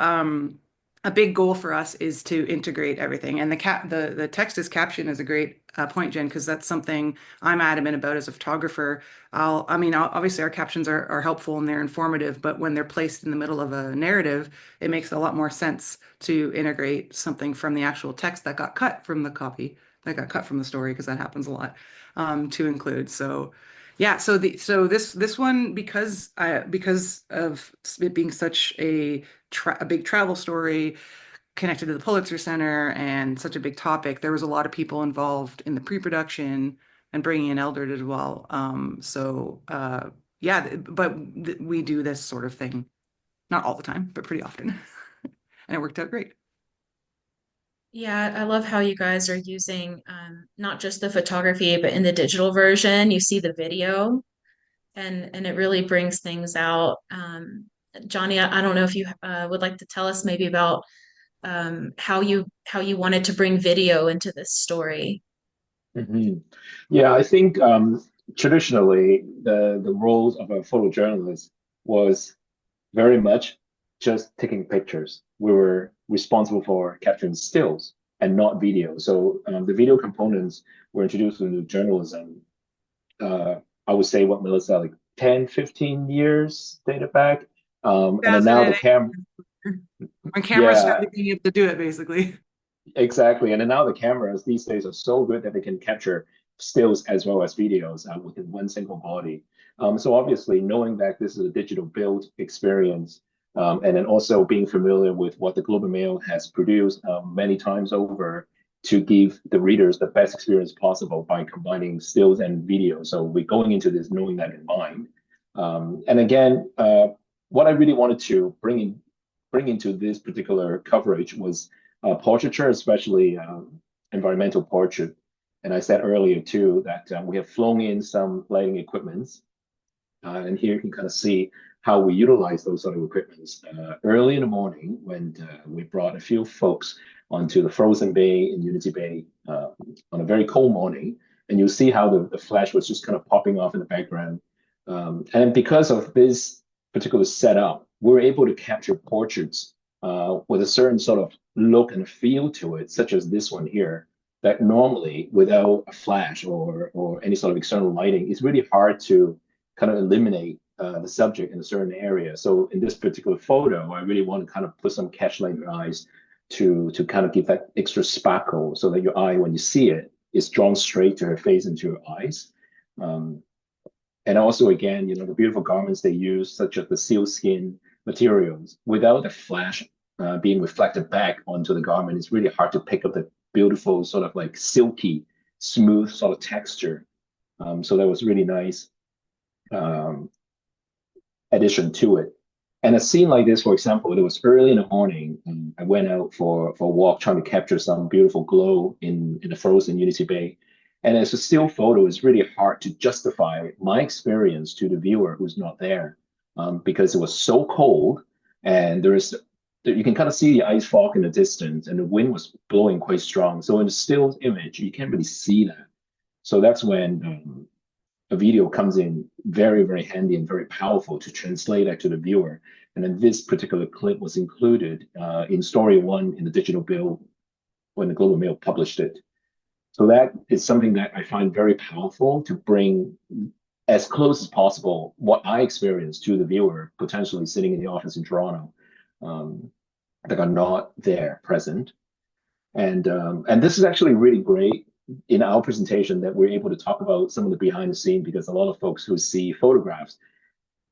a big goal for us is to integrate everything. And the text as caption is a great point, Jen, because that's something I'm adamant about as a photographer. Obviously our captions are helpful and they're informative, but when they're placed in the middle of a narrative, it makes a lot more sense to integrate something from the actual text that got cut from the copy, that got cut from the story, because that happens a lot, to include. So yeah, so this one, because of it being such a big travel story connected to the Pulitzer Center and such a big topic, there was a lot of people involved in the pre-production and bringing in Eldred as well. Yeah, but we do this sort of thing, not all the time, but pretty often, and it worked out great. Yeah, I love how you guys are using not just the photography, but in the digital version, you see the video, and it really brings things out. Johnny, I don't know if you would like to tell us maybe about how you wanted to bring video into this story. Mhm. Yeah, I think traditionally the roles of a photojournalist was very much just taking pictures. We were responsible for capturing stills and not video. So the video components were introduced into journalism. I would say, what, Melissa, like 10, 15 years dated back. And then now the 2008, cam, when cameras yeah, started being able to do it, basically. exactly. And then now the cameras these days are so good that they can capture stills as well as videos within one single body. So obviously, knowing that this is a digital build experience, and then also being familiar with what the Globe and Mail has produced many times over to give the readers the best experience possible by combining stills and video. So we're going into this knowing that in mind. And again, what I really wanted to bring into this particular coverage was portraiture, especially environmental portrait. And I said earlier too that we have flown in some lighting equipments, and here you can kind of see how we utilize those sort of equipments. Early in the morning, when we brought a few folks onto the frozen bay in Unity Bay on a very cold morning, and you'll see how the flash was just kind of popping off in the background. And because of this particular setup, we're able to capture portraits with a certain sort of look and feel to it, such as this one here, that normally without a flash or any sort of external lighting, it's really hard to kind of eliminate the subject in a certain area. So in this particular photo, I really want to kind of put some catchlight in your eyes to kind of give that extra sparkle so that your eye, when you see it, is drawn straight to her face and to your eyes. Um, and also, again, the beautiful garments they use, such as the sealskin materials, without the flash being reflected back onto the garment, it's really hard to pick up the beautiful sort of like silky, smooth sort of texture. So that was really nice um, addition to it. And a scene like this, for example, it was early in the morning, and I went out for a walk trying to capture some beautiful glow in the frozen Unity Bay. And as a still photo, it's really hard to justify my experience to the viewer who's not there, because it was so cold, and you can kind of see the ice fog in the distance, and the wind was blowing quite strong. So in the still image, you can't really see that. So that's when a video comes in very, very handy and very powerful to translate that to the viewer. And then this particular clip was included in story one in the digital bill when the Globe and Mail published it. So that is something that I find very powerful to bring as close as possible what I experienced to the viewer, potentially sitting in the office in Toronto, that are not there present. And this is actually really great in our presentation that we're able to talk about some of the behind the scene, because a lot of folks who see photographs,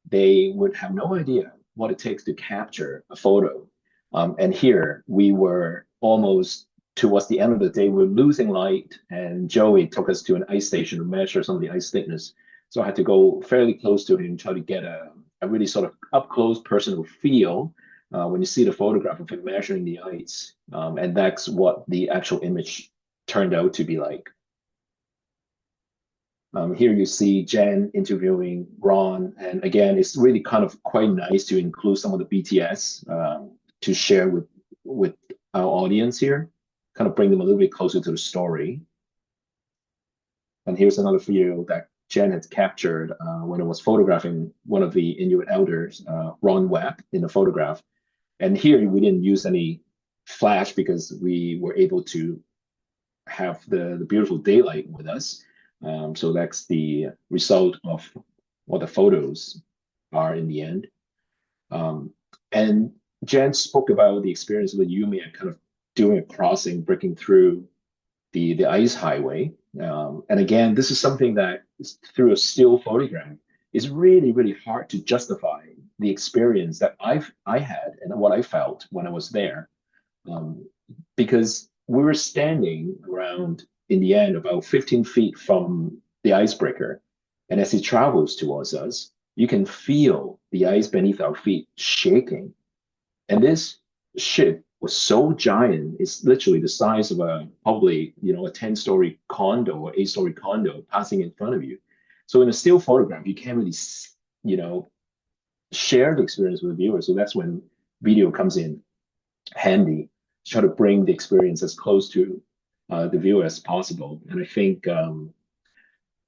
they would have no idea what it takes to capture a photo. And here we were almost towards the end of the day, we're losing light, and Joey took us to an ice station to measure some of the ice thickness. So I had to go fairly close to him, try to get a really sort of up close personal feel when you see the photograph of him measuring the ice. And that's what the actual image turned out to be like. Here you see Jenn interviewing Ron, and again, it's really kind of quite nice to include some of the BTS to share with our audience here, kind of bring them a little bit closer to the story. And here's another video that Jenn had captured when it was photographing one of the Inuit elders, Ron Webb, in the photograph. And here we didn't use any flash because we were able to have the beautiful daylight with us. So that's the result of what the photos are in the end. And Jenn spoke about the experience of the Yumi and kind of doing a crossing, breaking through the ice highway. And again, this is something that is, through a still photograph, is really, really hard to justify the experience that I had and what I felt when I was there. Because we were standing around, in the end, about 15 feet from the icebreaker. And as it travels towards us, you can feel the ice beneath our feet shaking. And this ship was so giant, it's literally the size of probably, a 10-story condo or 8-story condo passing in front of you. So in a still photograph, you can't really, share the experience with the viewer. So that's when video comes in handy to try to bring the experience as close to the viewer as possible. And I think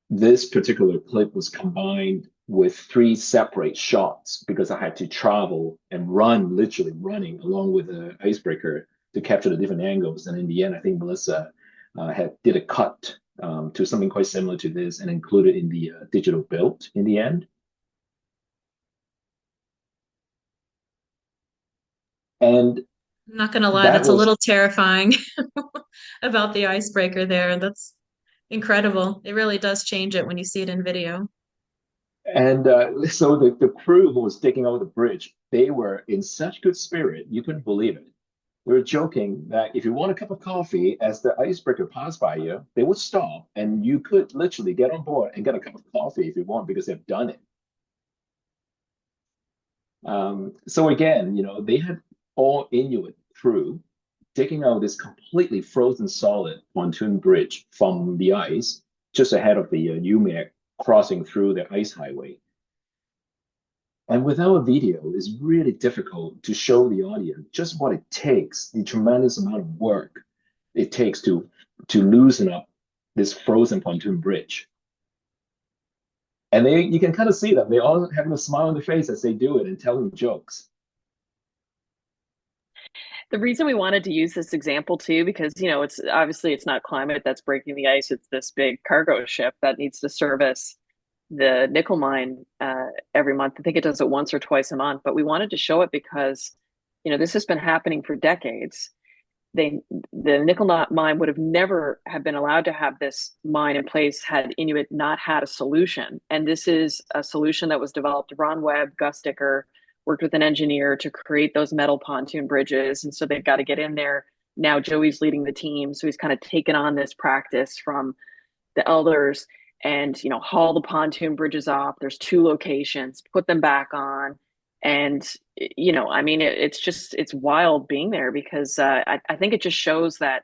this particular clip was combined with 3 separate shots because I had to travel and run, literally running along with the icebreaker to capture the different angles. And in the end, I think Melissa did a cut to something quite similar to this and included in the digital build in the end. And I'm not gonna lie, that's a little terrifying about the icebreaker there. That's incredible. It really does change it when you see it in video. And so the crew who was digging over the bridge, they were in such good spirit, you couldn't believe it. We were joking that if you want a cup of coffee as the icebreaker passed by you, they would stop and you could literally get on board and get a cup of coffee if you want because they've done it. So again, they had all Inuit crew digging out this completely frozen solid pontoon bridge from the ice just ahead of the Umiak crossing through the ice highway. And without a video, it's really difficult to show the audience just what it takes, the tremendous amount of work it takes to loosen up this frozen pontoon bridge. And you can kind of see them. They all having a smile on their face as they do it and telling jokes. The reason we wanted to use this example too, because it's obviously it's not climate that's breaking the ice. It's this big cargo ship that needs to service the nickel mine every month. I think it does it once or twice a month. But we wanted to show it because this has been happening for decades. The nickel mine would have never have been allowed to have this mine in place had Inuit not had a solution. And this is a solution that was developed. Ron Webb, Gus Dicker, worked with an engineer to create those metal pontoon bridges. And so they've got to get in there. Now Joey's leading the team. So he's kind of taken on this practice from the elders and, haul the pontoon bridges off. There's 2 locations, put them back on. And, it's wild being there because I think it just shows that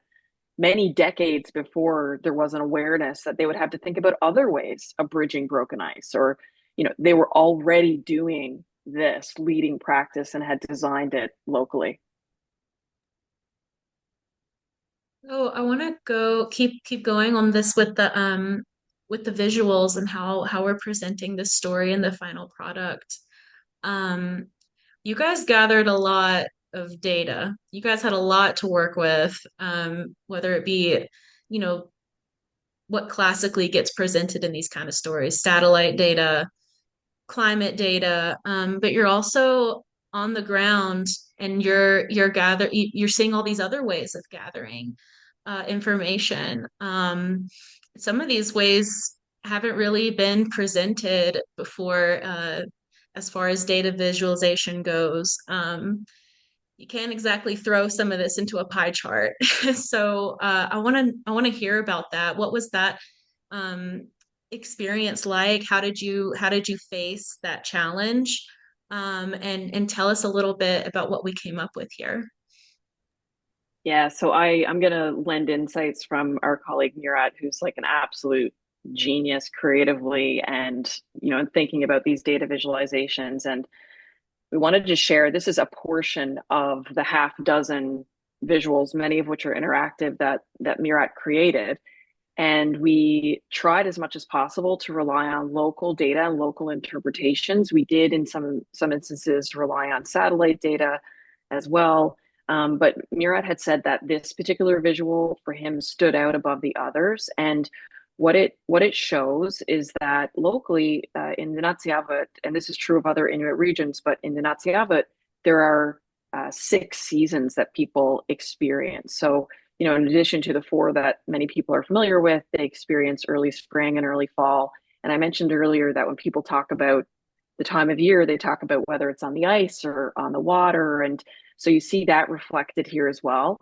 many decades before there was an awareness that they would have to think about other ways of bridging broken ice, or they were already doing this leading practice and had designed it locally. Oh, I want to go keep going on this with the visuals and how we're presenting this story and the final product. Um, you guys gathered a lot of data. You guys had a lot to work with, whether it be, you know, what classically gets presented in these kind of stories, satellite data, climate data, but you're also on the ground and you're seeing all these other ways of gathering information. Some of these ways haven't really been presented before, as far as data visualization goes. You can't exactly throw some of this into a pie chart. So I want to hear about that. What was that um, experience like? How did you face that challenge? And tell us a little bit about what we came up with here. Yeah, so I'm going to lend insights from our colleague Murat, who's like an absolute genius creatively and, thinking about these data visualizations. And we wanted to share, this is a portion of the half dozen visuals, many of which are interactive that Murat created. And we tried as much as possible to rely on local data and local interpretations. We did, in some instances, rely on satellite data as well. But Murat had said that this particular visual for him stood out above the others. And what it shows is that locally in the Nunatsiavut, and this is true of other Inuit regions, but in the Nunatsiavut, there are 6 seasons that people experience. So in addition to the 4 that many people are familiar with, they experience early spring and early fall. And I mentioned earlier that when people talk about the time of year, they talk about whether it's on the ice or on the water. And so you see that reflected here as well.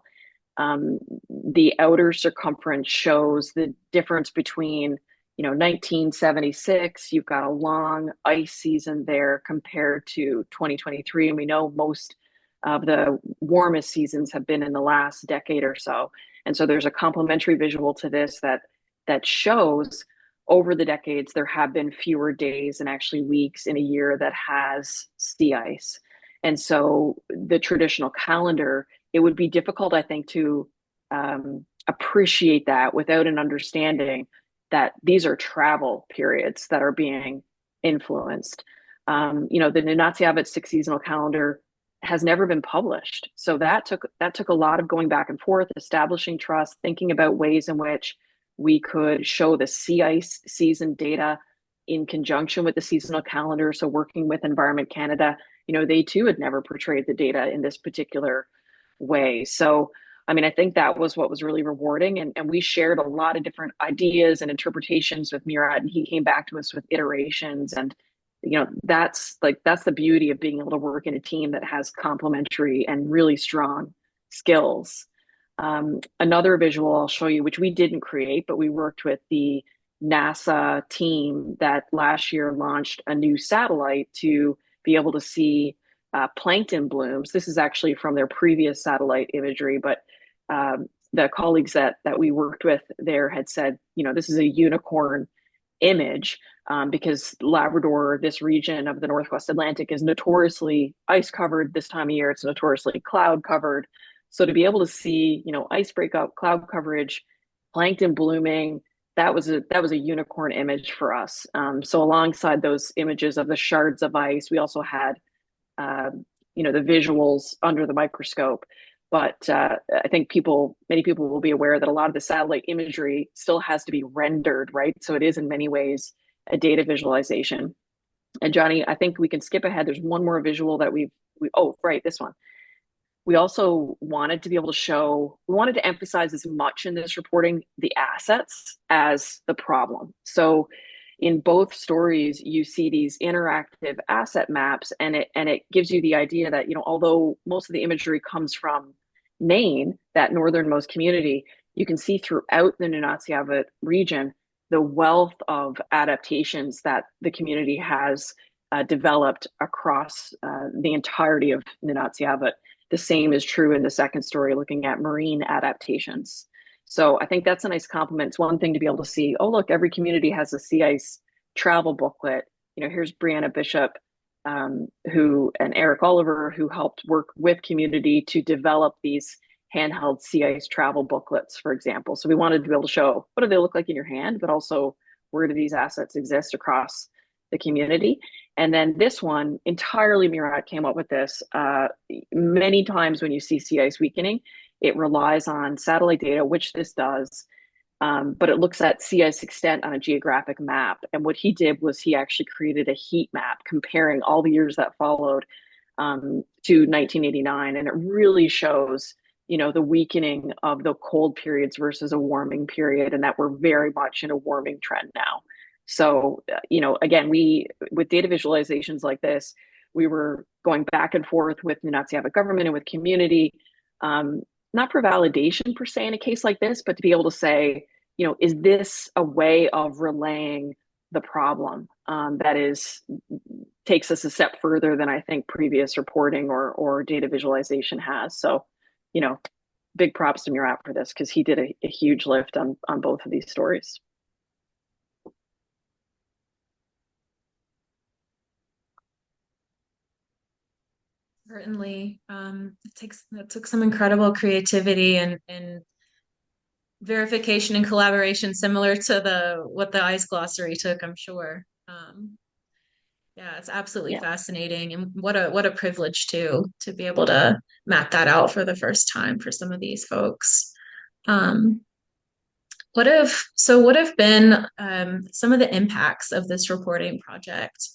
The outer circumference shows the difference between, 1976, you've got a long ice season there compared to 2023. And we know most of the warmest seasons have been in the last decade or so. And so there's a complementary visual to this that shows over the decades there have been fewer days and actually weeks in a year that has sea ice. And so the traditional calendar, it would be difficult, I think, to appreciate that without an understanding that these are travel periods that are being influenced. The Nunatsiavut 6 seasonal calendar has never been published. So that took a lot of going back and forth, establishing trust, thinking about ways in which we could show the sea ice season data in conjunction with the seasonal calendar. So working with Environment Canada, they too had never portrayed the data in this particular way. So, I think that was what was really rewarding. And we shared a lot of different ideas and interpretations with Murat, and he came back to us with iterations. And that's the beauty of being able to work in a team that has complementary and really strong skills. Another visual I'll show you, which we didn't create, but we worked with the NASA team that last year launched a new satellite to be able to see plankton blooms. This is actually from their previous satellite imagery, but the colleagues that we worked with there had said, this is a unicorn image because Labrador, this region of the Northwest Atlantic, is notoriously ice covered this time of year. It's notoriously cloud covered. So to be able to see, ice breakup, cloud coverage, plankton blooming, that was a unicorn image for us. So alongside those images of the shards of ice, we also had, the visuals under the microscope. But I think many people will be aware that a lot of the satellite imagery still has to be rendered, right? So it is in many ways a data visualization. And Johnny, I think we can skip ahead. There's one more visual that this one. We also wanted to be able to we wanted to emphasize as much in this reporting the assets as the problem. So, in both stories, you see these interactive asset maps, and it gives you the idea that, although most of the imagery comes from Nain, that northernmost community, you can see throughout the Nunatsiavut region the wealth of adaptations that the community has developed across the entirety of Nunatsiavut. The same is true in the second story, looking at marine adaptations. So I think that's a nice compliment. It's one thing to be able to see, oh, look, every community has a sea ice travel booklet. Here's Brianna Bishop, and Eric Oliver, who helped work with community to develop these handheld sea ice travel booklets, for example. So we wanted to be able to show what do they look like in your hand, but also where do these assets exist across the community. And then this one, entirely Murat came up with this. Many times when you see sea ice weakening, it relies on satellite data, which this does, but it looks at sea ice extent on a geographic map. And what he did was he actually created a heat map comparing all the years that followed to 1989. And it really shows, the weakening of the cold periods versus a warming period, and that we're very much in a warming trend now. So, again, with data visualizations like this, we were going back and forth with Nunatsiavut government and with community, not for validation per se in a case like this, but to be able to say, is this a way of relaying the problem that takes us a step further than I think previous reporting or data visualization has. So, big props to Murat for this, because he did a huge lift on both of these stories. Certainly. It took some incredible creativity and verification and collaboration similar to what the ICE glossary took, I'm sure. Yeah, it's absolutely fascinating, and what a privilege to be able to map that out for the first time for some of these folks. What have been some of the impacts of this reporting project?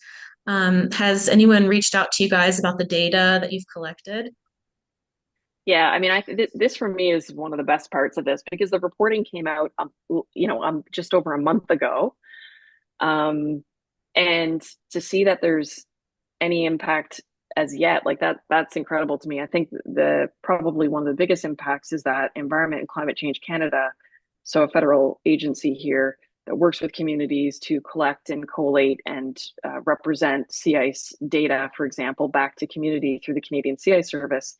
Has anyone reached out to you guys about the data that you've collected? Yeah, I mean, this for me is one of the best parts of this, because the reporting came out, just over a month ago. And to see that there's any impact as yet, like that's incredible to me. I think probably one of the biggest impacts is that Environment and Climate Change Canada, so a federal agency here that works with communities to collect and collate and represent sea ice data, for example, back to community through the Canadian Sea Ice Service.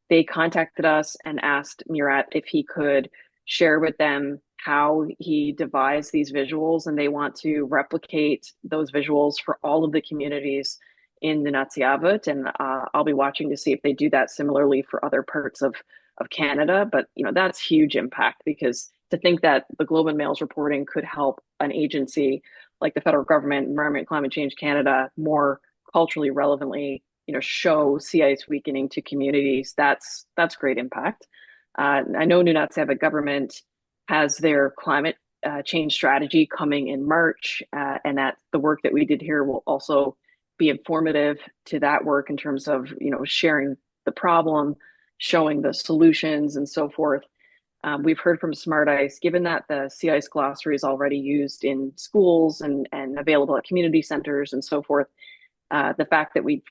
They contacted us and asked Murat if he could share with them how he devised these visuals, and they want to replicate those visuals for all of the communities in the Nunatsiavut. And I'll be watching to see if they do that similarly for other parts of Canada. But that's huge impact, because to think that the Globe and Mail's reporting could help an agency like the federal government, Environment and Climate Change Canada, more culturally relevantly, show sea ice weakening to communities, that's great impact. I know Nunatsiavut government has their climate change strategy coming in March, and that the work that we did here will also be informative to that work in terms of sharing the problem, showing the solutions, and so forth. We've heard from Smart Ice, given that the sea ice glossary is already used in schools and available at community centers and so forth. The fact that we've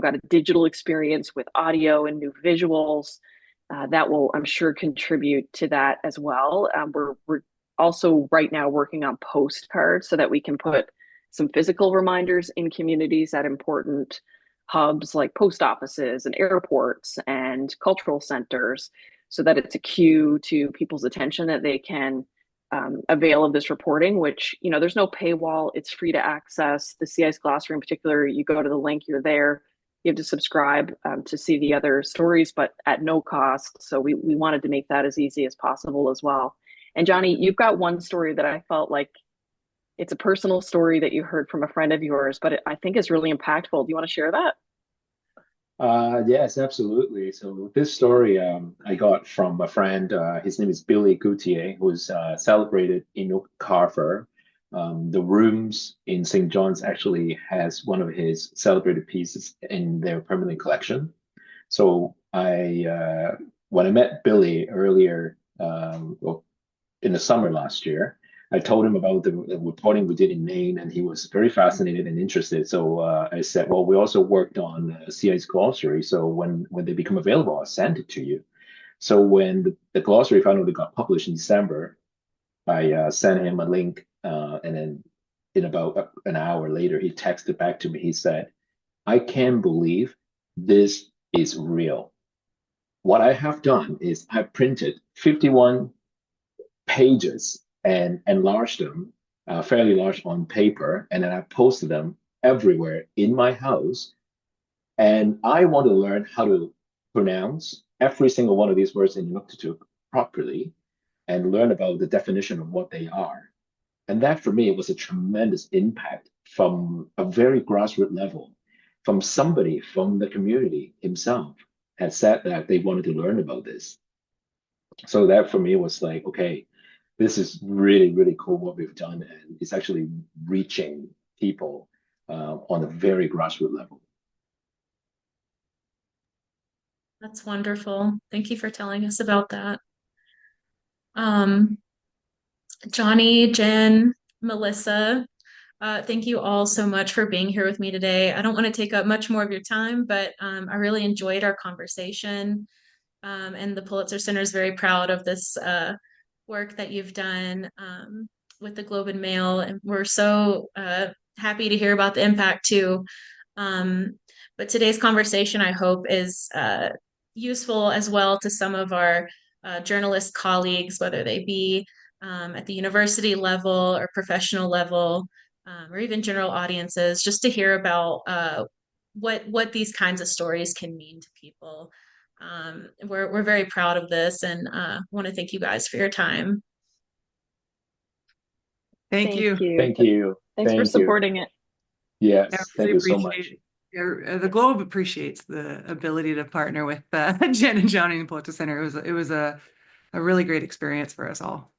got a digital experience with audio and new visuals, that will, I'm sure, contribute to that as well. We're also right now working on postcards so that we can put some physical reminders in communities at important hubs like post offices and airports and cultural centers, so that it's a cue to people's attention that they can avail of this reporting, which, there's no paywall. It's free to access. The Sea Ice Glossary in particular, you go to the link, you're there. You have to subscribe to see the other stories, but at no cost. So we wanted to make that as easy as possible as well. And Johnny, you've got one story that I felt like it's a personal story that you heard from a friend of yours, but I think is really impactful. Do you want to share that? Yes, absolutely. So this story I got from a friend. His name is Billy Gautier, who's celebrated Inuit carver. The rooms in St. John's actually has one of his celebrated pieces in their permanent collection. So when I met Billy earlier, well, in the summer last year, I told him about the reporting we did in Maine, and he was very fascinated and interested. So I said, well, we also worked on CI's glossary. So when they become available, I'll send it to you. So when the glossary finally got published in December, I sent him a link, and then in about an hour later, he texted back to me. He said, I can't believe this is real. What I have done is I printed 51 pages and enlarged them fairly large on paper, and then I posted them everywhere in my house. And I want to learn how to pronounce every single one of these words in Inuktitut properly and learn about the definition of what they are. And that for me was a tremendous impact from a very grassroots level, from somebody from the community himself had said that they wanted to learn about this. So that for me was like, okay, this is really, really cool what we've done. And it's actually reaching people on a very grassroots level. That's wonderful. Thank you for telling us about that. Um, Johnny, Jenn, Melissa, thank you all so much for being here with me today. I don't want to take up much more of your time, but I really enjoyed our conversation. And the Pulitzer Center is very proud of this work that you've done with the Globe and Mail. And we're so happy to hear about the impact too. But today's conversation, I hope, is useful as well to some of our journalist colleagues, whether they be at the university level or professional level, or even general audiences, just to hear about what these kinds of stories can mean to people. We're very proud of this, and want to thank you guys for your time. Thank Thank you. you. Thank you. Thanks for Thank you. supporting it. I Yes, thank really you so much. appreciate the Globe appreciates the ability to partner with Jenn and Johnny and Pulitzer Center. It was a really great experience for us all.